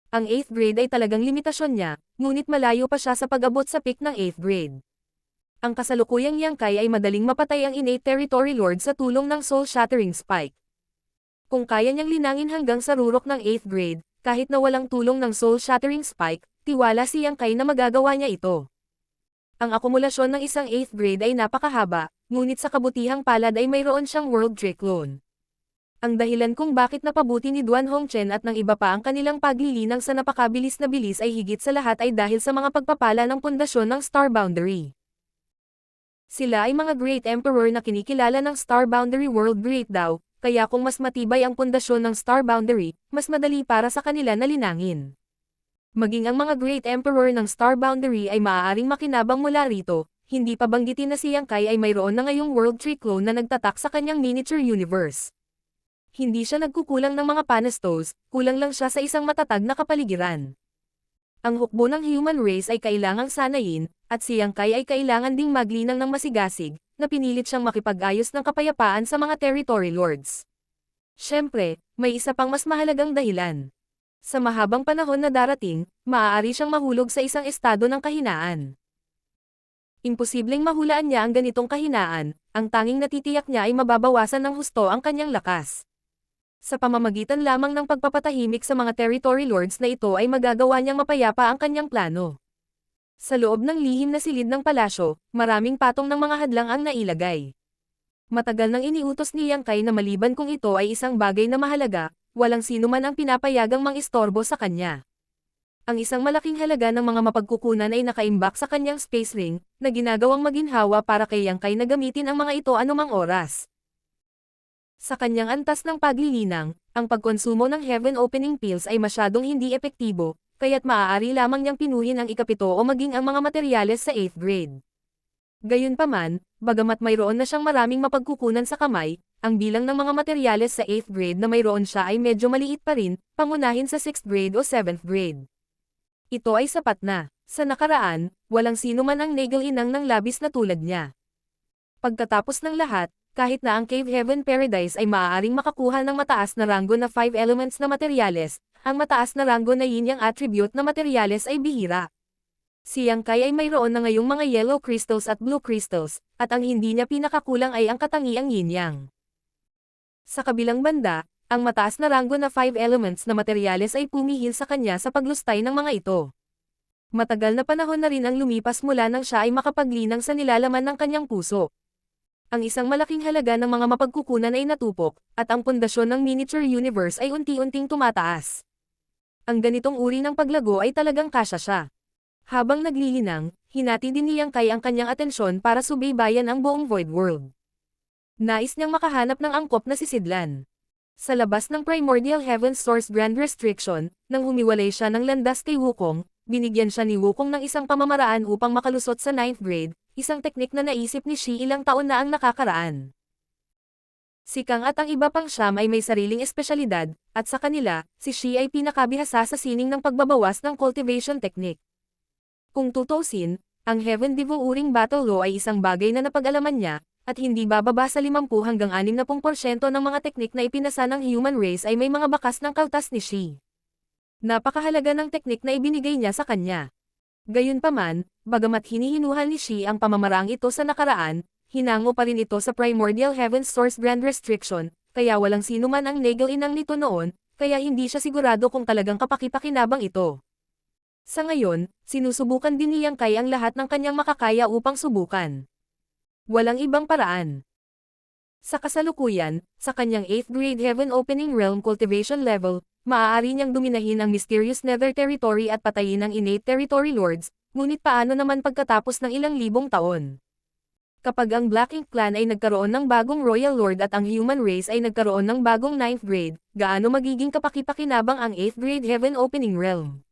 Ang 8th grade ay talagang limitasyon niya, ngunit malayo pa siya sa pag-abot sa peak ng 8th grade. Ang kasalukuyang Yang Kai ay madaling mapatay ang innate territory lord sa tulong ng soul-shattering spike. Kung kaya niyang linangin hanggang sa rurok ng 8th grade, kahit na walang tulong ng soul-shattering spike, tiwala si Yang Kai na magagawa niya ito. Ang akumulasyon ng isang 8th grade ay napakahaba, ngunit sa kabutihang palad ay mayroon siyang World Tree Clone. Ang dahilan kung bakit napabuti ni Duan Hongchen at ng iba pa ang kanilang paglilinang sa napakabilis na bilis ay higit sa lahat ay dahil sa mga pagpapala ng pundasyon ng Star Boundary. Sila ay mga Great Emperor na kinikilala ng Star Boundary World Great daw, kaya kung mas matibay ang pundasyon ng Star Boundary, mas madali para sa kanila na linangin. Maging ang mga Great Emperor ng Star Boundary ay maaaring makinabang mula rito, hindi pa banggitin na si Yang Kai ay mayroon na ngayong World Tree Clone na nagtatak sa kanyang miniature universe. Hindi siya nagkukulang ng mga panastos, kulang lang siya sa isang matatag na kapaligiran. Ang hukbo ng human race ay kailangang sanayin, at si Yang Kai ay kailangan ding maglinang ng masigasig, na pinilit siyang makipag-ayos ng kapayapaan sa mga territory lords. Siyempre, may isa pang mas mahalagang dahilan. Sa mahabang panahon na darating, maaari siyang mahulog sa isang estado ng kahinaan. Imposibleng mahulaan niya ang ganitong kahinaan, ang tanging natitiyak niya ay mababawasan ng husto ang kanyang lakas. Sa pamamagitan lamang ng pagpapatahimik sa mga territory lords na ito ay magagawa niyang mapayapa ang kanyang plano. Sa loob ng lihim na silid ng palasyo, maraming patong ng mga hadlang ang nailagay. Matagal nang iniutos ni Yang Kai na maliban kung ito ay isang bagay na mahalaga, walang sino man ang pinapayagang mangistorbo sa kanya. Ang isang malaking halaga ng mga mapagkukunan ay nakaimbak sa kanyang space ring, na ginagawang maginhawa para kay Yang Kai na gamitin ang mga ito anumang oras. Sa kanyang antas ng paglilinang, ang pagkonsumo ng Heaven Opening Pills ay masyadong hindi epektibo, kaya't maaari lamang niyang pinuhin ang ikapito o maging ang mga materyales sa 8th grade. Gayunpaman, bagamat mayroon na siyang maraming mapagkukunan sa kamay, ang bilang ng mga materyales sa 8th grade na mayroon siya ay medyo maliit pa rin, pangunahin sa 6th grade o 7th grade. Ito ay sapat na. Sa nakaraan, walang sino man ang nagel-inang ng labis na tulad niya. Pagkatapos ng lahat, kahit na ang Cave Heaven Paradise ay maaaring makakuha ng mataas na ranggo na 5 elements na materyales, ang mataas na ranggo na yin-yang attribute na materyales ay bihira. Si Yang Kai ay mayroon na ngayong mga yellow crystals at blue crystals, at ang hindi niya pinakakulang ay ang katangiang yin-yang. Sa kabilang banda, ang mataas na ranggo na 5 elements na materyales ay pumihil sa kanya sa paglustay ng mga ito. Matagal na panahon na rin ang lumipas mula nang siya ay makapaglinang sa nilalaman ng kanyang puso. Ang isang malaking halaga ng mga mapagkukunan ay natupok, at ang pundasyon ng miniature universe ay unti-unting tumataas. Ang ganitong uri ng paglago ay talagang kasya siya. Habang naglilinang, hinati din ni Yang Kai ang kanyang atensyon para subaybayan ang buong Void World. Nais niyang makahanap ng angkop na si Sidlan. Sa labas ng Primordial Heaven Source Grand Restriction, nang humiwalay siya ng landas kay Wukong, binigyan siya ni Wukong ng isang pamamaraan upang makalusot sa 9th grade, isang teknik na naisip ni Shi ilang taon na ang nakakaraan. Si Kang at ang iba pang siyam ay may sariling espesyalidad, at sa kanila, si Shi ay pinakabihasa sa sining ng pagbabawas ng cultivation technique. Kung tutusin, ang Heaven Devouring Battle Law ay isang bagay na napag-alaman niya, at hindi bababa sa 50 hanggang 60% ng mga teknik na ipinasa ng human race ay may mga bakas ng kautas ni Shi. Napakahalaga ng teknik na ibinigay niya sa kanya. Gayunpaman, bagamat hinihinuhan ni Shi ang pamamaraang ito sa nakaraan, hinango pa rin ito sa Primordial Heaven Source Grand Restriction, kaya walang sino man ang nagel-inang nito noon, kaya hindi siya sigurado kung talagang kapaki-pakinabang ito. Sa ngayon, sinusubukan din ni Yang Kai ang lahat ng kanyang makakaya upang subukan. Walang ibang paraan. Sa kasalukuyan, sa kanyang 8th grade Heaven Opening Realm Cultivation level, maaari niyang dominahin ang mysterious Nether Territory at patayin ang innate Territory Lords, ngunit paano naman pagkatapos ng ilang libong taon? Kapag ang Black Ink Clan ay nagkaroon ng bagong Royal Lord at ang human race ay nagkaroon ng bagong 9th grade, gaano magiging kapaki-pakinabang ang 8th grade Heaven Opening Realm?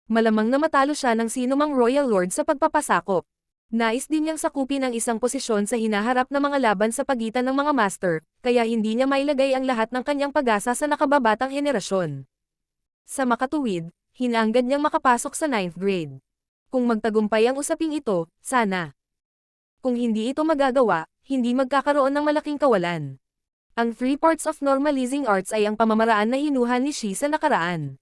Malamang na matalo siya ng sinumang Royal Lord sa pagpapasakop. Nais din niyang sakupin ang isang posisyon sa hinaharap na mga laban sa pagitan ng mga master, kaya hindi niya mailagay ang lahat ng kanyang pag-asa sa nakababatang henerasyon. Sa makatuwid, hinangad niyang makapasok sa 9th grade. Kung magtagumpay ang usaping ito, sana. Kung hindi ito magagawa, hindi magkakaroon ng malaking kawalan. Ang 3 parts of normalizing arts ay ang pamamaraan na hinuhan ni Shi sa nakaraan.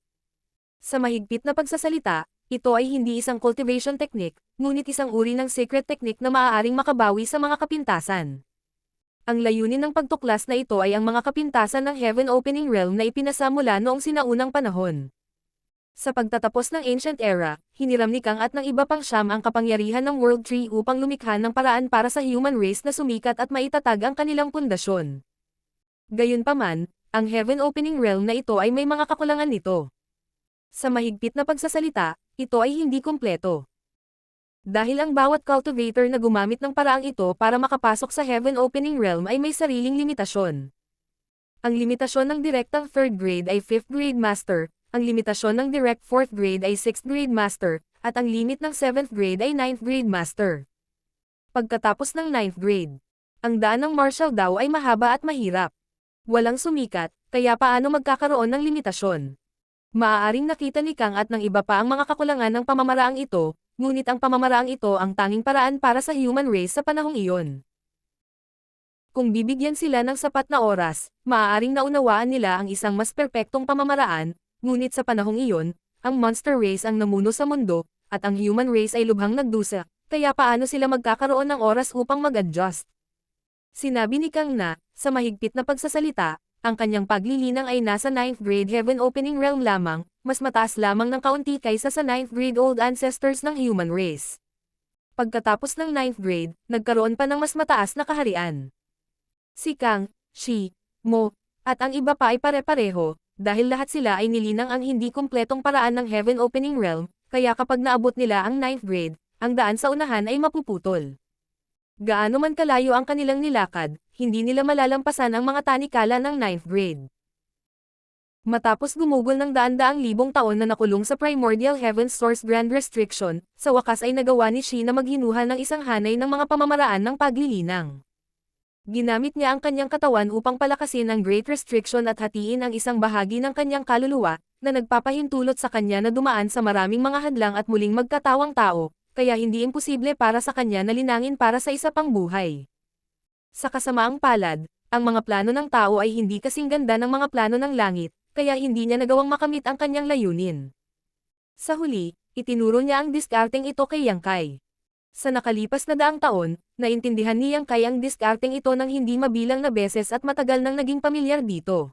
Sa mahigpit na pagsasalita, ito ay hindi isang cultivation technique, ngunit isang uri ng secret technique na maaaring makabawi sa mga kapintasan. Ang layunin ng pagtuklas na ito ay ang mga kapintasan ng Heaven Opening Realm na ipinasa mula noong sinaunang panahon. Sa pagtatapos ng Ancient Era, hiniram ni Kang at ng iba pang siyam ang kapangyarihan ng World Tree upang lumikha ng paraan para sa human race na sumikat at maitatag ang kanilang pundasyon. Gayunpaman, ang Heaven Opening Realm na ito ay may mga kakulangan nito. Sa mahigpit na pagsasalita, ito ay hindi kumpleto. Dahil ang bawat cultivator na gumamit ng paraang ito para makapasok sa Heaven Opening Realm ay may sariling limitasyon. Ang limitasyon ng direktang 3rd grade ay 5th grade master, ang limitasyon ng direct 4th grade ay 6th grade master, at ang limit ng 7th grade ay 9th grade master. Pagkatapos ng 9th grade, ang daan ng martial daw ay mahaba at mahirap. Walang sumikat, kaya paano magkakaroon ng limitasyon? Maaaring nakita ni Kang at ng iba pa ang mga kakulangan ng pamamaraang ito, ngunit ang pamamaraang ito ang tanging paraan para sa human race sa panahong iyon. Kung bibigyan sila ng sapat na oras, maaaring naunawaan nila ang isang mas perpektong pamamaraan, ngunit sa panahong iyon, ang monster race ang namuno sa mundo, at ang human race ay lubhang nagdusa, kaya paano sila magkakaroon ng oras upang mag-adjust? Sinabi ni Kang na, sa mahigpit na pagsasalita, ang kanyang paglilinang ay nasa 9th grade Heaven Opening Realm lamang, mas mataas lamang ng kaunti kaysa sa 9th grade Old Ancestors ng human race. Pagkatapos ng 9th grade, nagkaroon pa ng mas mataas na kaharian. Si Kang, Shi, Mo, at ang iba pa ay pare-pareho, dahil lahat sila ay nilinang ang hindi kumpletong paraan ng Heaven Opening Realm, kaya kapag naabot nila ang 9th grade, ang daan sa unahan ay mapuputol. Gaano man kalayo ang kanilang nilakad, hindi nila malalampasan ang mga tanikala ng 9th grade. Matapos gumugol ng daan-daang libong taon na nakulong sa Primordial Heaven's Source Grand Restriction, sa wakas ay nagawa ni Shi na maghinuha ng isang hanay ng mga pamamaraan ng paglilinang. Ginamit niya ang kanyang katawan upang palakasin ang Great Restriction at hatiin ang isang bahagi ng kanyang kaluluwa, na nagpapahintulot sa kanya na dumaan sa maraming mga hadlang at muling magkatawang tao, kaya hindi imposible para sa kanya na linangin para sa isa pang buhay. Sa kasamaang palad, ang mga plano ng tao ay hindi kasing ganda ng mga plano ng langit, kaya hindi niya nagawang makamit ang kanyang layunin. Sa huli, itinuro niya ang diskarteng ito kay Yang Kai. Sa nakalipas na daang taon, naintindihan ni Yang Kai ang diskarteng ito ng hindi mabilang na beses at matagal nang naging pamilyar dito.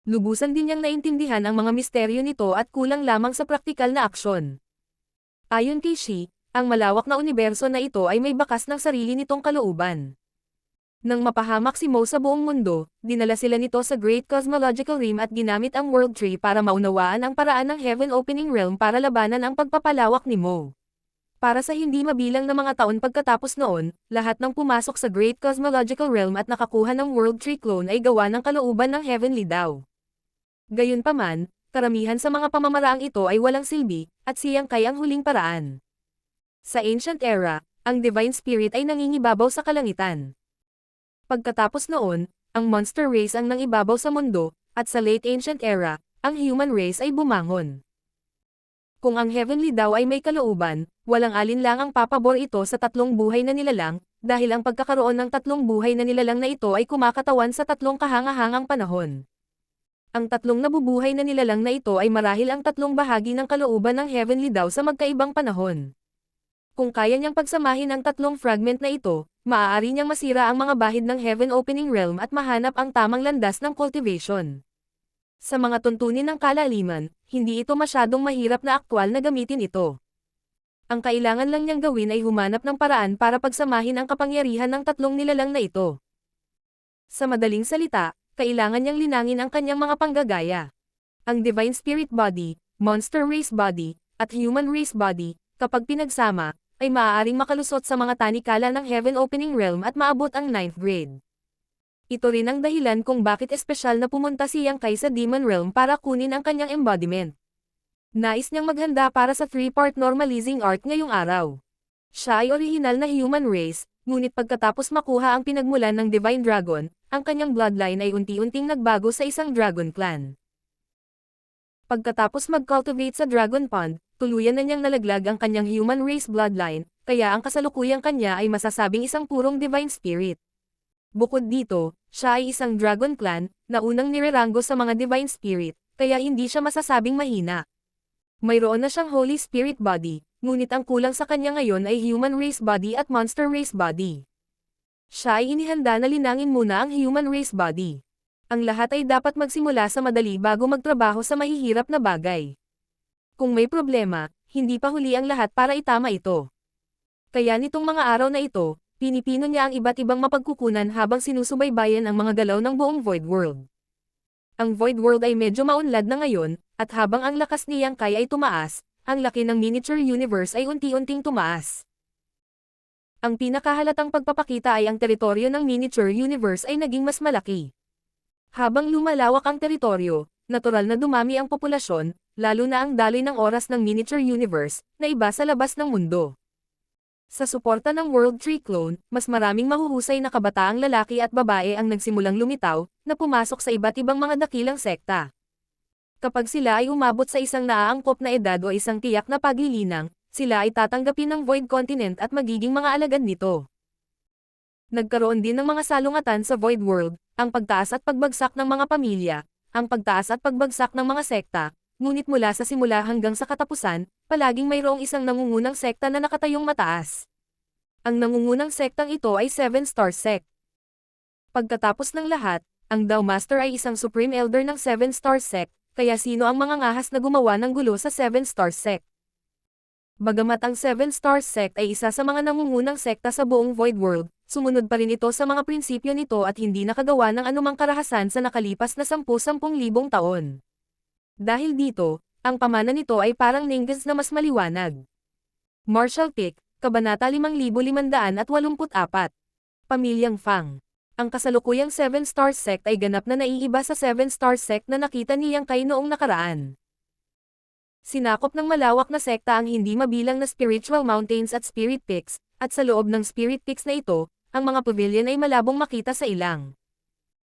Lubusan din niyang naintindihan ang mga misteryo nito at kulang lamang sa praktikal na aksyon. Ayon kay Shi, ang malawak na universo na ito ay may bakas ng sarili nitong kalooban. Nang mapahamak si Mo sa buong mundo, dinala sila nito sa Great Cosmological Rim at ginamit ang World Tree para maunawaan ang paraan ng Heaven Opening Realm para labanan ang pagpapalawak ni Mo. Para sa hindi mabilang na mga taon pagkatapos noon, lahat ng pumasok sa Great Cosmological Realm at nakakuha ng World Tree clone ay gawa ng kalooban ng Heavenly Dao. Gayunpaman, karamihan sa mga pamamaraang ito ay walang silbi, at si Yang Kai ang huling paraan. Sa Ancient Era, ang Divine Spirit ay nangingibabaw sa kalangitan. Pagkatapos noon, ang monster race ang nangibabaw sa mundo, at sa Late Ancient Era, ang human race ay bumangon. Kung ang Heavenly Dao ay may kalooban, walang alinlang ang papabor ito sa tatlong buhay na nilalang, dahil ang pagkakaroon ng tatlong buhay na nilalang na ito ay kumakatawan sa tatlong kahangahangang panahon. Ang tatlong nabubuhay na nilalang na ito ay marahil ang tatlong bahagi ng kalooban ng Heavenly Dao sa magkaibang panahon. Kung kaya niyang pagsamahin ang tatlong fragment na ito, maaari niyang masira ang mga bahid ng Heaven Opening Realm at mahanap ang tamang landas ng cultivation. Sa mga tuntunin ng kalaliman, hindi ito masyadong mahirap na aktwal na gamitin ito. Ang kailangan lang niyang gawin ay humanap ng paraan para pagsamahin ang kapangyarihan ng tatlong nilalang na ito. Sa madaling salita, kailangan niyang linangin ang kanyang mga panggagaya. Ang Divine Spirit Body, Monster Race Body, at Human Race Body, kapag pinagsama, ay maaaring makalusot sa mga tanikala ng Heaven Opening Realm at maabot ang 9th grade. Ito rin ang dahilan kung bakit espesyal na pumunta si Yang Kai sa Demon Realm para kunin ang kanyang embodiment. Nais niyang maghanda para sa 3-part normalizing arc ngayong araw. Siya ay orihinal na human race, ngunit pagkatapos makuha ang pinagmulan ng Divine Dragon, ang kanyang bloodline ay unti-unting nagbago sa isang Dragon Clan. Pagkatapos mag-cultivate sa Dragon Pond, tuluyan na niyang nalaglag ang kanyang human race bloodline, kaya ang kasalukuyang kanya ay masasabing isang purong Divine Spirit. Bukod dito, siya ay isang Dragon Clan, na unang nireranggo sa mga Divine Spirit, kaya hindi siya masasabing mahina. Mayroon na siyang Holy Spirit Body, ngunit ang kulang sa kanya ngayon ay Human Race Body at Monster Race Body. Siya ay inihanda na linangin muna ang Human Race Body. Ang lahat ay dapat magsimula sa madali bago magtrabaho sa mahihirap na bagay. Kung may problema, hindi pa huli ang lahat para itama ito. Kaya nitong mga araw na ito, pinipino niya ang iba't ibang mapagkukunan habang sinusubaybayan ang mga galaw ng buong Void World. Ang Void World ay medyo maunlad na ngayon, at habang ang lakas ni Yang Kai ay tumaas, ang laki ng miniature universe ay unti-unting tumaas. Ang pinakahalatang pagpapakita ay ang teritoryo ng miniature universe ay naging mas malaki. Habang lumalawak ang teritoryo, natural na dumami ang populasyon, lalo na ang daloy ng oras ng miniature universe, na iba sa labas ng mundo. Sa suporta ng World Tree Clone, mas maraming mahuhusay na kabataang lalaki at babae ang nagsimulang lumitaw, na pumasok sa iba't ibang mga dakilang sekta. Kapag sila ay umabot sa isang naaangkop na edad o isang tiyak na paglilinang, sila ay tatanggapin ng Void Continent at magiging mga alagad nito. Nagkaroon din ng mga salungatan sa Void World, ang pagtaas at pagbagsak ng mga pamilya, ang pagtaas at pagbagsak ng mga sekta, ngunit mula sa simula hanggang sa katapusan, palaging mayroong isang nangungunang sekta na nakatayong mataas. Ang nangungunang sektang ito ay 7-Star Sect. Pagkatapos ng lahat, ang Dao Master ay isang Supreme Elder ng 7-Star Sect, kaya sino ang mga ngahas na gumawa ng gulo sa 7-Star Sect? Bagamat ang 7-Star Sect ay isa sa mga nangungunang sekta sa buong Void World, sumunod pa rin ito sa mga prinsipyo nito at hindi nakagawa ng anumang karahasan sa nakalipas na 10,000 taon. Dahil dito, ang pamana nito ay parang Ninggues na mas maliwanag. Martial Pick, Kabanata 5584. Pamilyang Fang. Ang kasalukuyang 7-Star Sect ay ganap na naiiba sa 7-Star Sect na nakita ni Yang Kai noong nakaraan. Sinakop ng malawak na sekta ang hindi mabilang na Spiritual Mountains at Spirit Peaks, at sa loob ng Spirit Peaks na ito, ang mga pavilion ay malabong makita sa ilang.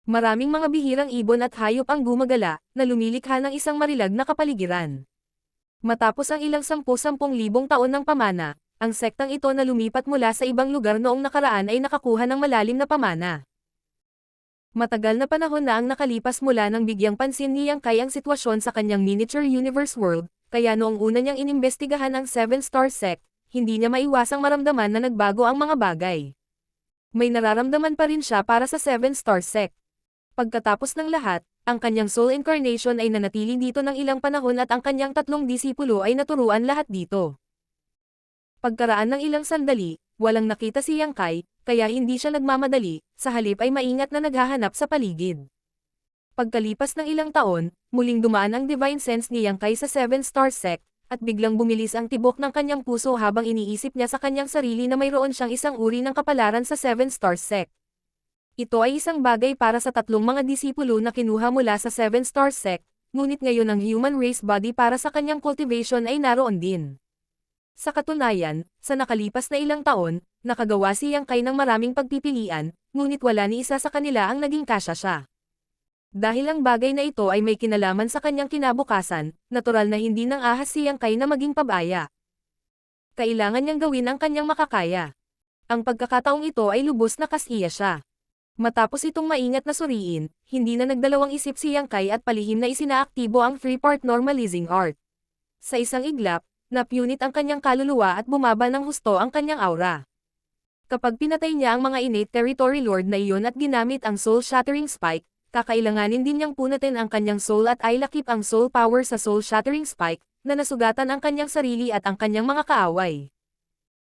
Maraming mga bihirang ibon at hayop ang gumagala, na lumilikha ng isang marilag na kapaligiran. Matapos ang ilang 10,000 taon ng pamana, ang sektang ito na lumipat mula sa ibang lugar noong nakaraan ay nakakuha ng malalim na pamana. Matagal na panahon na ang nakalipas mula nang bigyang pansin ni Yang Kai ang sitwasyon sa kanyang miniature universe world, kaya noong una niyang inimbestigahan ang 7-Star Sect, hindi niya maiwasang maramdaman na nagbago ang mga bagay. May nararamdaman pa rin siya para sa 7-Star Sect. Pagkatapos ng lahat, ang kanyang soul incarnation ay nanatili dito ng ilang panahon at ang kanyang 3 disipulo ay naturuan lahat dito. Pagkaraan ng ilang sandali, walang nakita si Yang Kai, kaya hindi siya nagmamadali, sa halip ay maingat na naghahanap sa paligid. Pagkalipas ng ilang taon, muling dumaan ang divine sense ni Yang Kai sa 7-Star Sect, at biglang bumilis ang tibok ng kanyang puso habang iniisip niya sa kanyang sarili na mayroon siyang isang uri ng kapalaran sa 7-Star Sect. Ito ay isang bagay para sa 3 mga disipulo na kinuha mula sa 7-Star Sect, ngunit ngayon ang human race body para sa kanyang cultivation ay naroon din. Sa katunayan, sa nakalipas na ilang taon, nakagawa si Yang Kai ng maraming pagpipilian, ngunit wala ni isa sa kanila ang naging kasya siya. Dahil ang bagay na ito ay may kinalaman sa kanyang kinabukasan, natural na hindi nang ahas si Yang Kai na maging pabaya. Kailangan niyang gawin ang kanyang makakaya. Ang pagkakataong ito ay lubos na kasiya siya. Matapos itong maingat na suriin, hindi na nagdalawang isip si Yang Kai at palihim na isinaaktibo ang 3-part normalizing art. Sa isang iglap, napunit ang kanyang kaluluwa at bumaba ng husto ang kanyang aura. Kapag pinatay niya ang mga innate territory lord na iyon at ginamit ang soul-shattering spike, kakailanganin din niyang punatin ang kanyang soul at ilakip ang soul power sa soul-shattering spike, na nasugatan ang kanyang sarili at ang kanyang mga kaaway.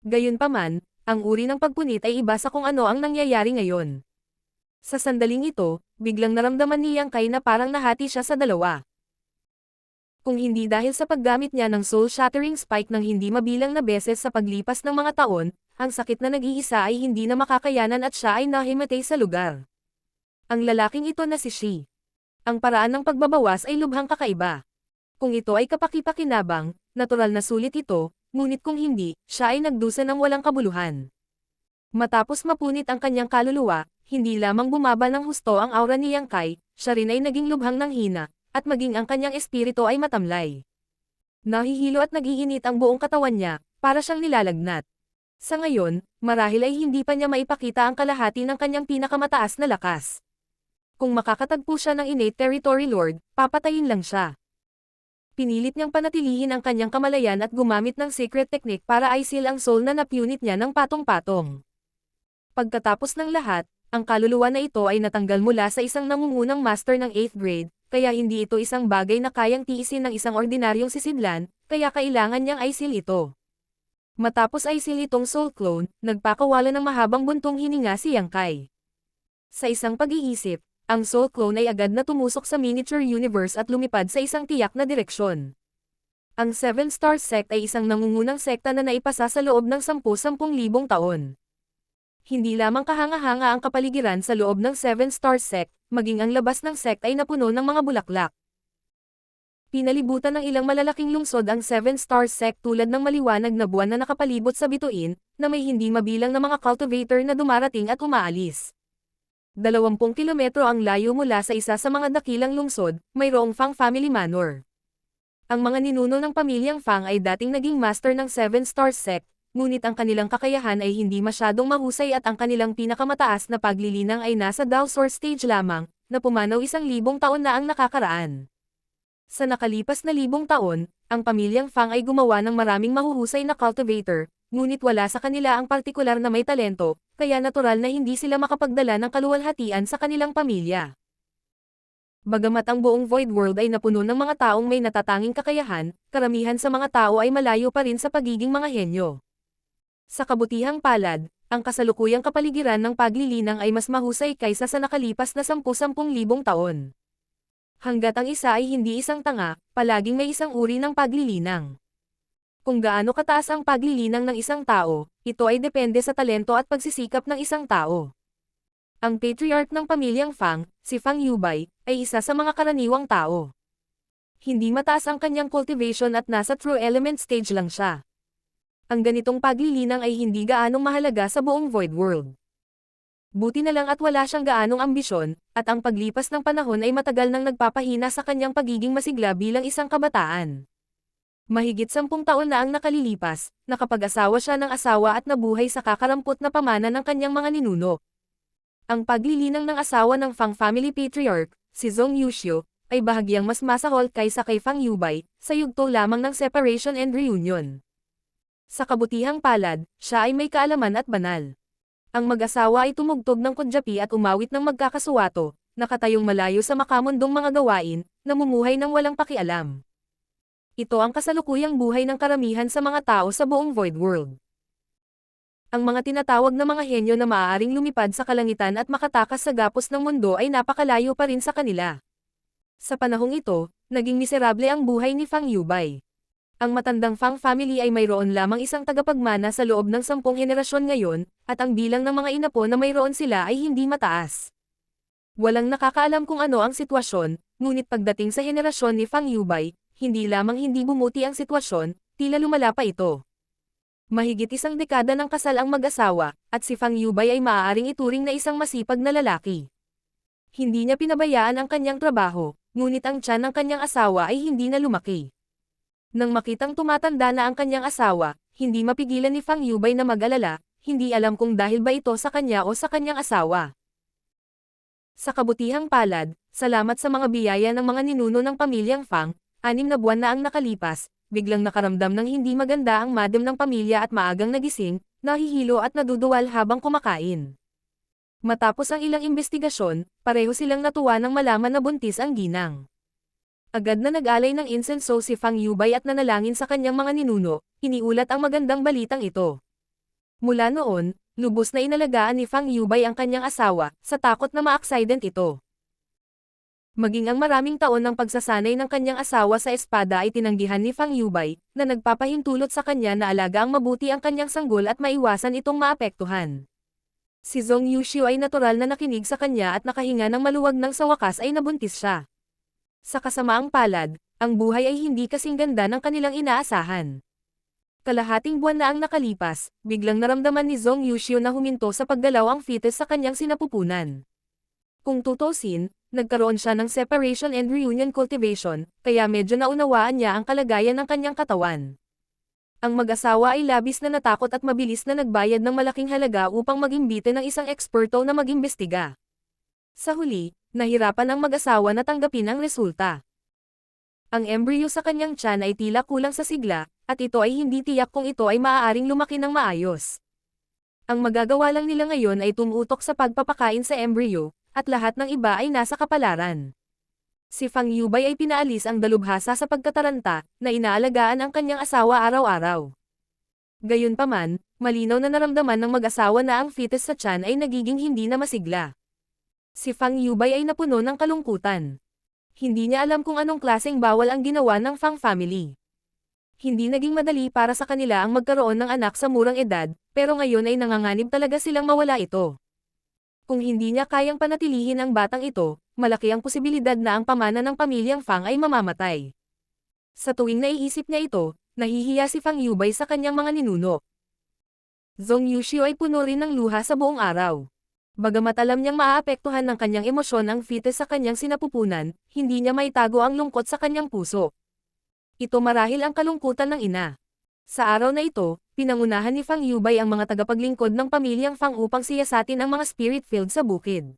Gayunpaman, ang uri ng pagpunit ay iba sa kung ano ang nangyayari ngayon. Sa sandaling ito, biglang naramdaman ni Yang Kai na parang nahati siya sa dalawa. Kung hindi dahil sa paggamit niya ng soul-shattering spike ng hindi mabilang na beses sa paglipas ng mga taon, ang sakit na nag-iisa ay hindi na makakayanan at siya ay nahimatay sa lugar. Ang lalaking ito na si Shi. Ang paraan ng pagbabawas ay lubhang kakaiba. Kung ito ay kapaki-pakinabang, natural na sulit ito, ngunit kung hindi, siya ay nagdusa ng walang kabuluhan. Matapos mapunit ang kanyang kaluluwa, hindi lamang bumaba ng husto ang aura ni Yang Kai, siya rin ay naging lubhang nanghina, at maging ang kanyang espiritu ay matamlay. Nahihilo at nag-iinit ang buong katawan niya, para siyang nilalagnat. Sa ngayon, marahil ay hindi pa niya maipakita ang kalahati ng kanyang pinakamataas na lakas. Kung makakatagpo siya ng innate territory lord, papatayin lang siya. Pinilit niyang panatilihin ang kanyang kamalayan at gumamit ng secret technique para i-seal ang soul na napunit niya ng patong-patong. Pagkatapos ng lahat, ang kaluluwa na ito ay natanggal mula sa isang nangungunang master ng 8th grade, kaya hindi ito isang bagay na kayang tiisin ng isang ordinaryong sisidlan, kaya kailangan niyang i-seal ito. Matapos i-seal itong soul clone, nagpakawala ng mahabang buntong hininga si Yang Kai. Sa isang pag-iisip, ang soul clone ay agad na tumusok sa miniature universe at lumipad sa isang tiyak na direksyon. Ang 7-star sect ay isang nangungunang sekta na naipasa sa loob ng 10,000 taon. Hindi lamang kahanga-hanga ang kapaligiran sa loob ng 7-star sect, maging ang labas ng sect ay napuno ng mga bulaklak. Pinalibutan ng ilang malalaking lungsod ang 7-star sect tulad ng maliwanag na buwan na nakapalibot sa bituin, na may hindi mabilang na mga cultivator na dumarating at umaalis. 20 kilometro ang layo mula sa isa sa mga dakilang lungsod, mayroong Fang Family Manor. Ang mga ninuno ng pamilyang Fang ay dating naging master ng 7-star sect, ngunit ang kanilang kakayahan ay hindi masyadong mahusay at ang kanilang pinakamataas na paglilinang ay nasa Dowsor stage lamang, na pumanaw 1,000 taon na ang nakakaraan. Sa nakalipas na 1,000 taon, ang pamilyang Fang ay gumawa ng maraming mahuhusay na cultivator, ngunit wala sa kanila ang partikular na may talento, kaya natural na hindi sila makapagdala ng kaluwalhatian sa kanilang pamilya. Bagamat ang buong Void World ay napuno ng mga taong may natatanging kakayahan, karamihan sa mga tao ay malayo pa rin sa pagiging mga henyo. Sa kabutihang palad, ang kasalukuyang kapaligiran ng paglilinang ay mas mahusay kaysa sa nakalipas na 10,000 taon. Hanggat ang isa ay hindi isang tanga, palaging may isang uri ng paglilinang. Kung gaano kataas ang paglilinang ng isang tao, ito ay depende sa talento at pagsisikap ng isang tao. Ang patriarch ng pamilyang Fang, si Fang Yubay, ay isa sa mga karaniwang tao. Hindi mataas ang kanyang cultivation at nasa true element stage lang siya. Ang ganitong paglilinang ay hindi gaanong mahalaga sa buong Void World. Buti na lang at wala siyang gaanong ambisyon, at ang paglipas ng panahon ay matagal nang nagpapahina sa kanyang pagiging masigla bilang isang kabataan. Mahigit 10 taon na ang nakalilipas, nakapag-asawa siya ng asawa at nabuhay sa kakarampot na pamana ng kanyang mga ninuno. Ang paglilinang ng asawa ng Fang Family Patriarch, si Zhong Yuxiu, ay bahagyang mas masahol kaysa kay Fang Yubay, sa yugto lamang ng separation and reunion. Sa kabutihang palad, siya ay may kaalaman at banal. Ang mag-asawa ay tumugtog ng kudyapi at umawit ng magkakasuwato, nakatayong malayo sa makamundong mga gawain, namumuhay ng walang pakialam. Ito ang kasalukuyang buhay ng karamihan sa mga tao sa buong Void World. Ang mga tinatawag na mga henyo na maaaring lumipad sa kalangitan at makatakas sa gapos ng mundo ay napakalayo pa rin sa kanila. Sa panahong ito, naging miserable ang buhay ni Fang Yubay. Ang matandang Fang family ay mayroon lamang isang tagapagmana sa loob ng 10 henerasyon ngayon, at ang bilang ng mga inapo na mayroon sila ay hindi mataas. Walang nakakaalam kung ano ang sitwasyon, ngunit pagdating sa henerasyon ni Fang Yubay, hindi lamang hindi bumuti ang sitwasyon, tila lumala pa ito. Mahigit 1 dekada ng kasal ang mag-asawa, at si Fang Yubay ay maaaring ituring na isang masipag na lalaki. Hindi niya pinabayaan ang kanyang trabaho, ngunit ang tiyan ng kanyang asawa ay hindi na lumaki. Nang makitang tumatanda na ang kanyang asawa, hindi mapigilan ni Fang Yubay na mag-alala, hindi alam kung dahil ba ito sa kanya o sa kanyang asawa. Sa kabutihang palad, salamat sa mga biyaya ng mga ninuno ng pamilyang Fang, 6 na buwan na ang nakalipas, biglang nakaramdam ng hindi maganda ang madam ng pamilya at maagang nagising, nahihilo at naduduwal habang kumakain. Matapos ang ilang investigasyon, pareho silang natuwa nang malaman na buntis ang ginang. Agad na nag-alay ng insenso si Fang Yubay at nanalangin sa kanyang mga ninuno, iniulat ang magandang balitang ito. Mula noon, lubos na inalagaan ni Fang Yubay ang kanyang asawa, sa takot na ma-aksident ito. Maging ang maraming taon ng pagsasanay ng kanyang asawa sa espada ay tinanggihan ni Fang Yubay, na nagpapahintulot sa kanya na alaga ang mabuti ang kanyang sanggol at maiwasan itong maapektuhan. Si Zhong Yuxiu ay natural na nakinig sa kanya at nakahinga ng maluwag nang sa wakas ay nabuntis siya. Sa kasamaang palad, ang buhay ay hindi kasing ganda ng kanilang inaasahan. Kalahating buwan na ang nakalipas, biglang naramdaman ni Zhong Yuxiu na huminto sa paggalaw ang fetus sa kanyang sinapupunan. Kung tutusin, nagkaroon siya ng separation and reunion cultivation, kaya medyo naunawaan niya ang kalagayan ng kanyang katawan. Ang mag-asawa ay labis na natakot at mabilis na nagbayad ng malaking halaga upang mag-imbite ng isang eksperto na mag-imbestiga. Sa huli, nahirapan ang mag-asawa na tanggapin ang resulta. Ang embryo sa kanyang tiyan ay tila kulang sa sigla, at ito ay hindi tiyak kung ito ay maaaring lumaki ng maayos. Ang magagawa lang nila ngayon ay tumutok sa pagpapakain sa embryo, at lahat ng iba ay nasa kapalaran. Si Fang Yubay ay pinaalis ang dalubhasa sa pagkataranta, na inaalagaan ang kanyang asawa araw-araw. Gayunpaman, malinaw na naramdaman ng mag-asawa na ang fetus sa tiyan ay nagiging hindi na masigla. Si Fang Yubay ay napuno ng kalungkutan. Hindi niya alam kung anong klaseng bawal ang ginawa ng Fang family. Hindi naging madali para sa kanila ang magkaroon ng anak sa murang edad, pero ngayon ay nanganganib talaga silang mawala ito. Kung hindi niya kayang panatilihin ang batang ito, malaki ang posibilidad na ang pamana ng pamilyang Fang ay mamamatay. Sa tuwing naiisip niya ito, nahihiya si Fang Yubay sa kanyang mga ninuno. Zhong Yuxiu ay puno rin ng luha sa buong araw. Bagamat alam niyang maaapektuhan ng kanyang emosyon ang fetus sa kanyang sinapupunan, hindi niya maitago ang lungkot sa kanyang puso. Ito marahil ang kalungkutan ng ina. Sa araw na ito, pinangunahan ni Fang Yubay ang mga tagapaglingkod ng pamilyang Fang upang siyasatin ang mga spirit field sa bukid.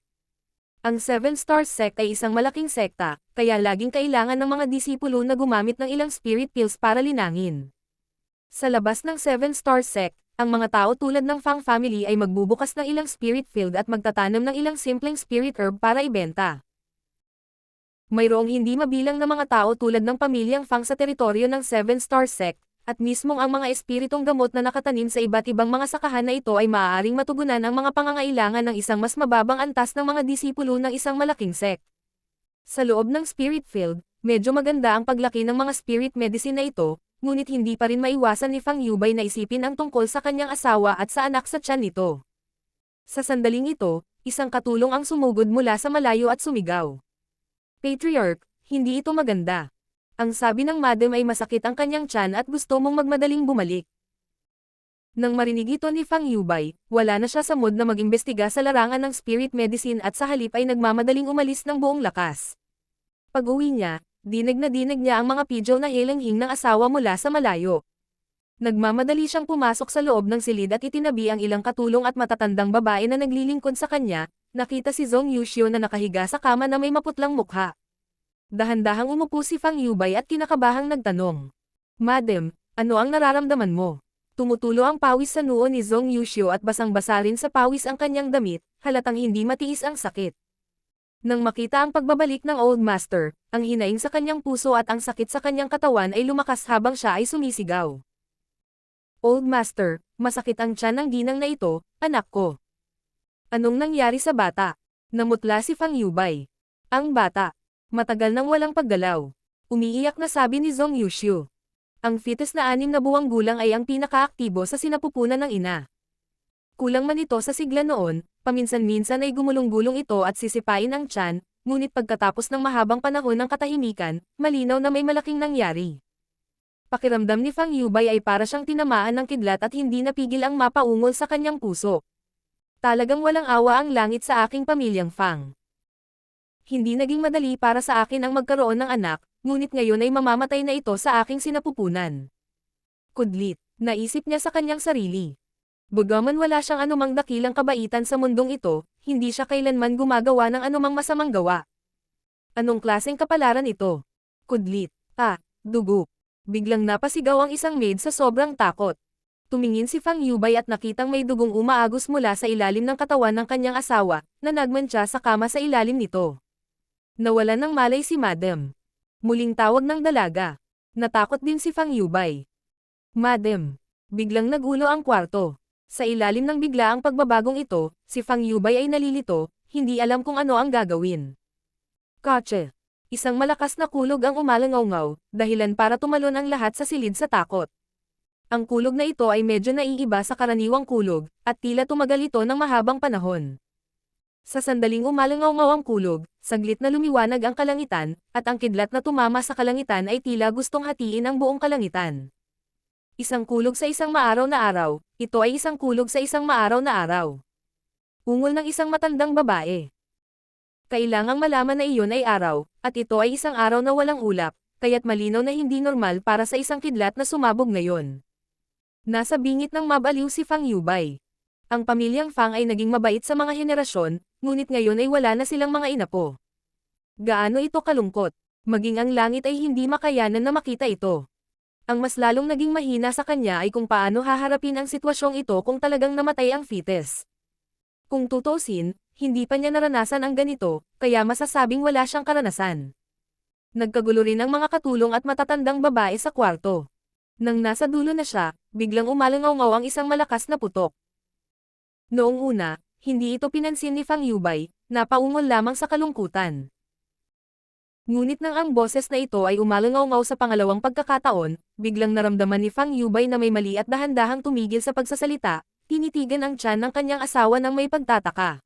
Ang Seven Stars Sect ay isang malaking sekta, kaya laging kailangan ng mga disipulo na gumamit ng ilang spirit pills para linangin. Sa labas ng Seven Stars Sect, ang mga tao tulad ng Fang family ay magbubukas ng ilang spirit field at magtatanim ng ilang simpleng spirit herb para ibenta. Mayroong hindi mabilang na mga tao tulad ng pamilyang Fang sa teritoryo ng Seven Stars Sect, at mismong ang mga espiritong gamot na nakatanim sa iba't ibang mga sakahan na ito ay maaaring matugunan ang mga pangangailangan ng isang mas mababang antas ng mga disipulo ng isang malaking sect. Sa loob ng spirit field, medyo maganda ang paglaki ng mga spirit medicine na ito, ngunit hindi pa rin maiwasan ni Fang Yubay na isipin ang tungkol sa kanyang asawa at sa anak sa tiyan nito. Sa sandaling ito, isang katulong ang sumugod mula sa malayo at sumigaw. Patriarch, hindi ito maganda. Ang sabi ng madam ay masakit ang kanyang tiyan at gusto mong magmadaling bumalik. Nang marinig ito ni Fang Yubay, wala na siya sa mood na mag-imbestiga sa larangan ng spirit medicine at sa halip ay nagmamadaling umalis ng buong lakas. Pag-uwi niya, dinig niya ang mga pidyaw na hilanghing ng asawa mula sa malayo. Nagmamadali siyang pumasok sa loob ng silid at itinabi ang ilang katulong at matatandang babae na naglilingkod sa kanya, nakita si Zhong Yuxiu na nakahiga sa kama na may maputlang mukha. Dahan-dahang umupo si Fang Yubay at kinakabahang nagtanong. Madam, ano ang nararamdaman mo? Tumutulo ang pawis sa noo ni Zhong Yuxiu at basang-basa rin sa pawis ang kanyang damit, halatang hindi matiis ang sakit. Nang makita ang pagbabalik ng Old Master, ang hinaing sa kanyang puso at ang sakit sa kanyang katawan ay lumakas habang siya ay sumisigaw. Old Master, masakit ang tiyan ng ginang na ito, anak ko. Anong nangyari sa bata? Namutla si Fang Yubay. Ang bata. Matagal nang walang paggalaw. Umiiyak na sabi ni Zhong Yuxiu. Ang fetus na 6 na buwang gulang ay ang pinakaaktibo sa sinapupunan ng ina. Kulang man ito sa sigla noon, paminsan-minsan ay gumulong-gulong ito at sisipain ang tiyan, ngunit pagkatapos ng mahabang panahon ng katahimikan, malinaw na may malaking nangyari. Pakiramdam ni Fang Yubay ay para siyang tinamaan ng kidlat at hindi napigil ang mapaungol sa kanyang puso. Talagang walang awa ang langit sa aking pamilyang Fang. Hindi naging madali para sa akin ang magkaroon ng anak, ngunit ngayon ay mamamatay na ito sa aking sinapupunan. Kudlit, naisip niya sa kanyang sarili. Bagaman wala siyang anumang dakilang kabaitan sa mundong ito, hindi siya kailanman gumagawa ng anumang masamang gawa. Anong klaseng kapalaran ito? Kudlit, dugo. Biglang napasigaw ang isang maid sa sobrang takot. Tumingin si Fang Yubay at nakitang may dugong umaagos mula sa ilalim ng katawan ng kanyang asawa, na nagmantsa sa kama sa ilalim nito. Nawalan ng malay si Madam. Muling tawag ng dalaga. Natakot din si Fang Yubay. Madam. Biglang nagulo ang kwarto. Sa ilalim ng biglaang pagbabagong ito, si Fang Yubay ay nalilito, hindi alam kung ano ang gagawin. Kotse. Isang malakas na kulog ang umalangaw-ngaw, dahilan para tumalon ang lahat sa silid sa takot. Ang kulog na ito ay medyo naiiba sa karaniwang kulog, at tila tumagal ito ng mahabang panahon. Sa sandaling umalangaw-ngaw ang kulog, saglit na lumiwanag ang kalangitan, at ang kidlat na tumama sa kalangitan ay tila gustong hatiin ang buong kalangitan. Isang kulog sa isang maaraw na araw, ito ay isang kulog sa isang maaraw na araw. Ungol ng isang matandang babae. Kailangang malaman na iyon ay araw, at ito ay isang araw na walang ulap, kaya't malinaw na hindi normal para sa isang kidlat na sumabog ngayon. Nasa bingit ng mabaliw si Fang Yubay. Ang pamilyang Fang ay naging mabait sa mga henerasyon, ngunit ngayon ay wala na silang mga inapo. Gaano ito kalungkot. Maging ang langit ay hindi makayanan na makita ito. Ang mas lalong naging mahina sa kanya ay kung paano haharapin ang sitwasyong ito kung talagang namatay ang fetus. Kung tutusin, hindi pa niya naranasan ang ganito, kaya masasabing wala siyang karanasan. Nagkagulo rin ang mga katulong at matatandang babae sa kwarto. Nang nasa dulo na siya, biglang umalangaw-ngaw ang isang malakas na putok. Noong una, hindi ito pinansin ni Fang Yubay, napaungol lamang sa kalungkutan. Ngunit nang ang boses na ito ay umalangaw-ngaw sa pangalawang pagkakataon, biglang naramdaman ni Fang Yubay na may mali at dahan-dahang tumigil sa pagsasalita, tinitigan ang tiyan ng kanyang asawa ng may pagtataka.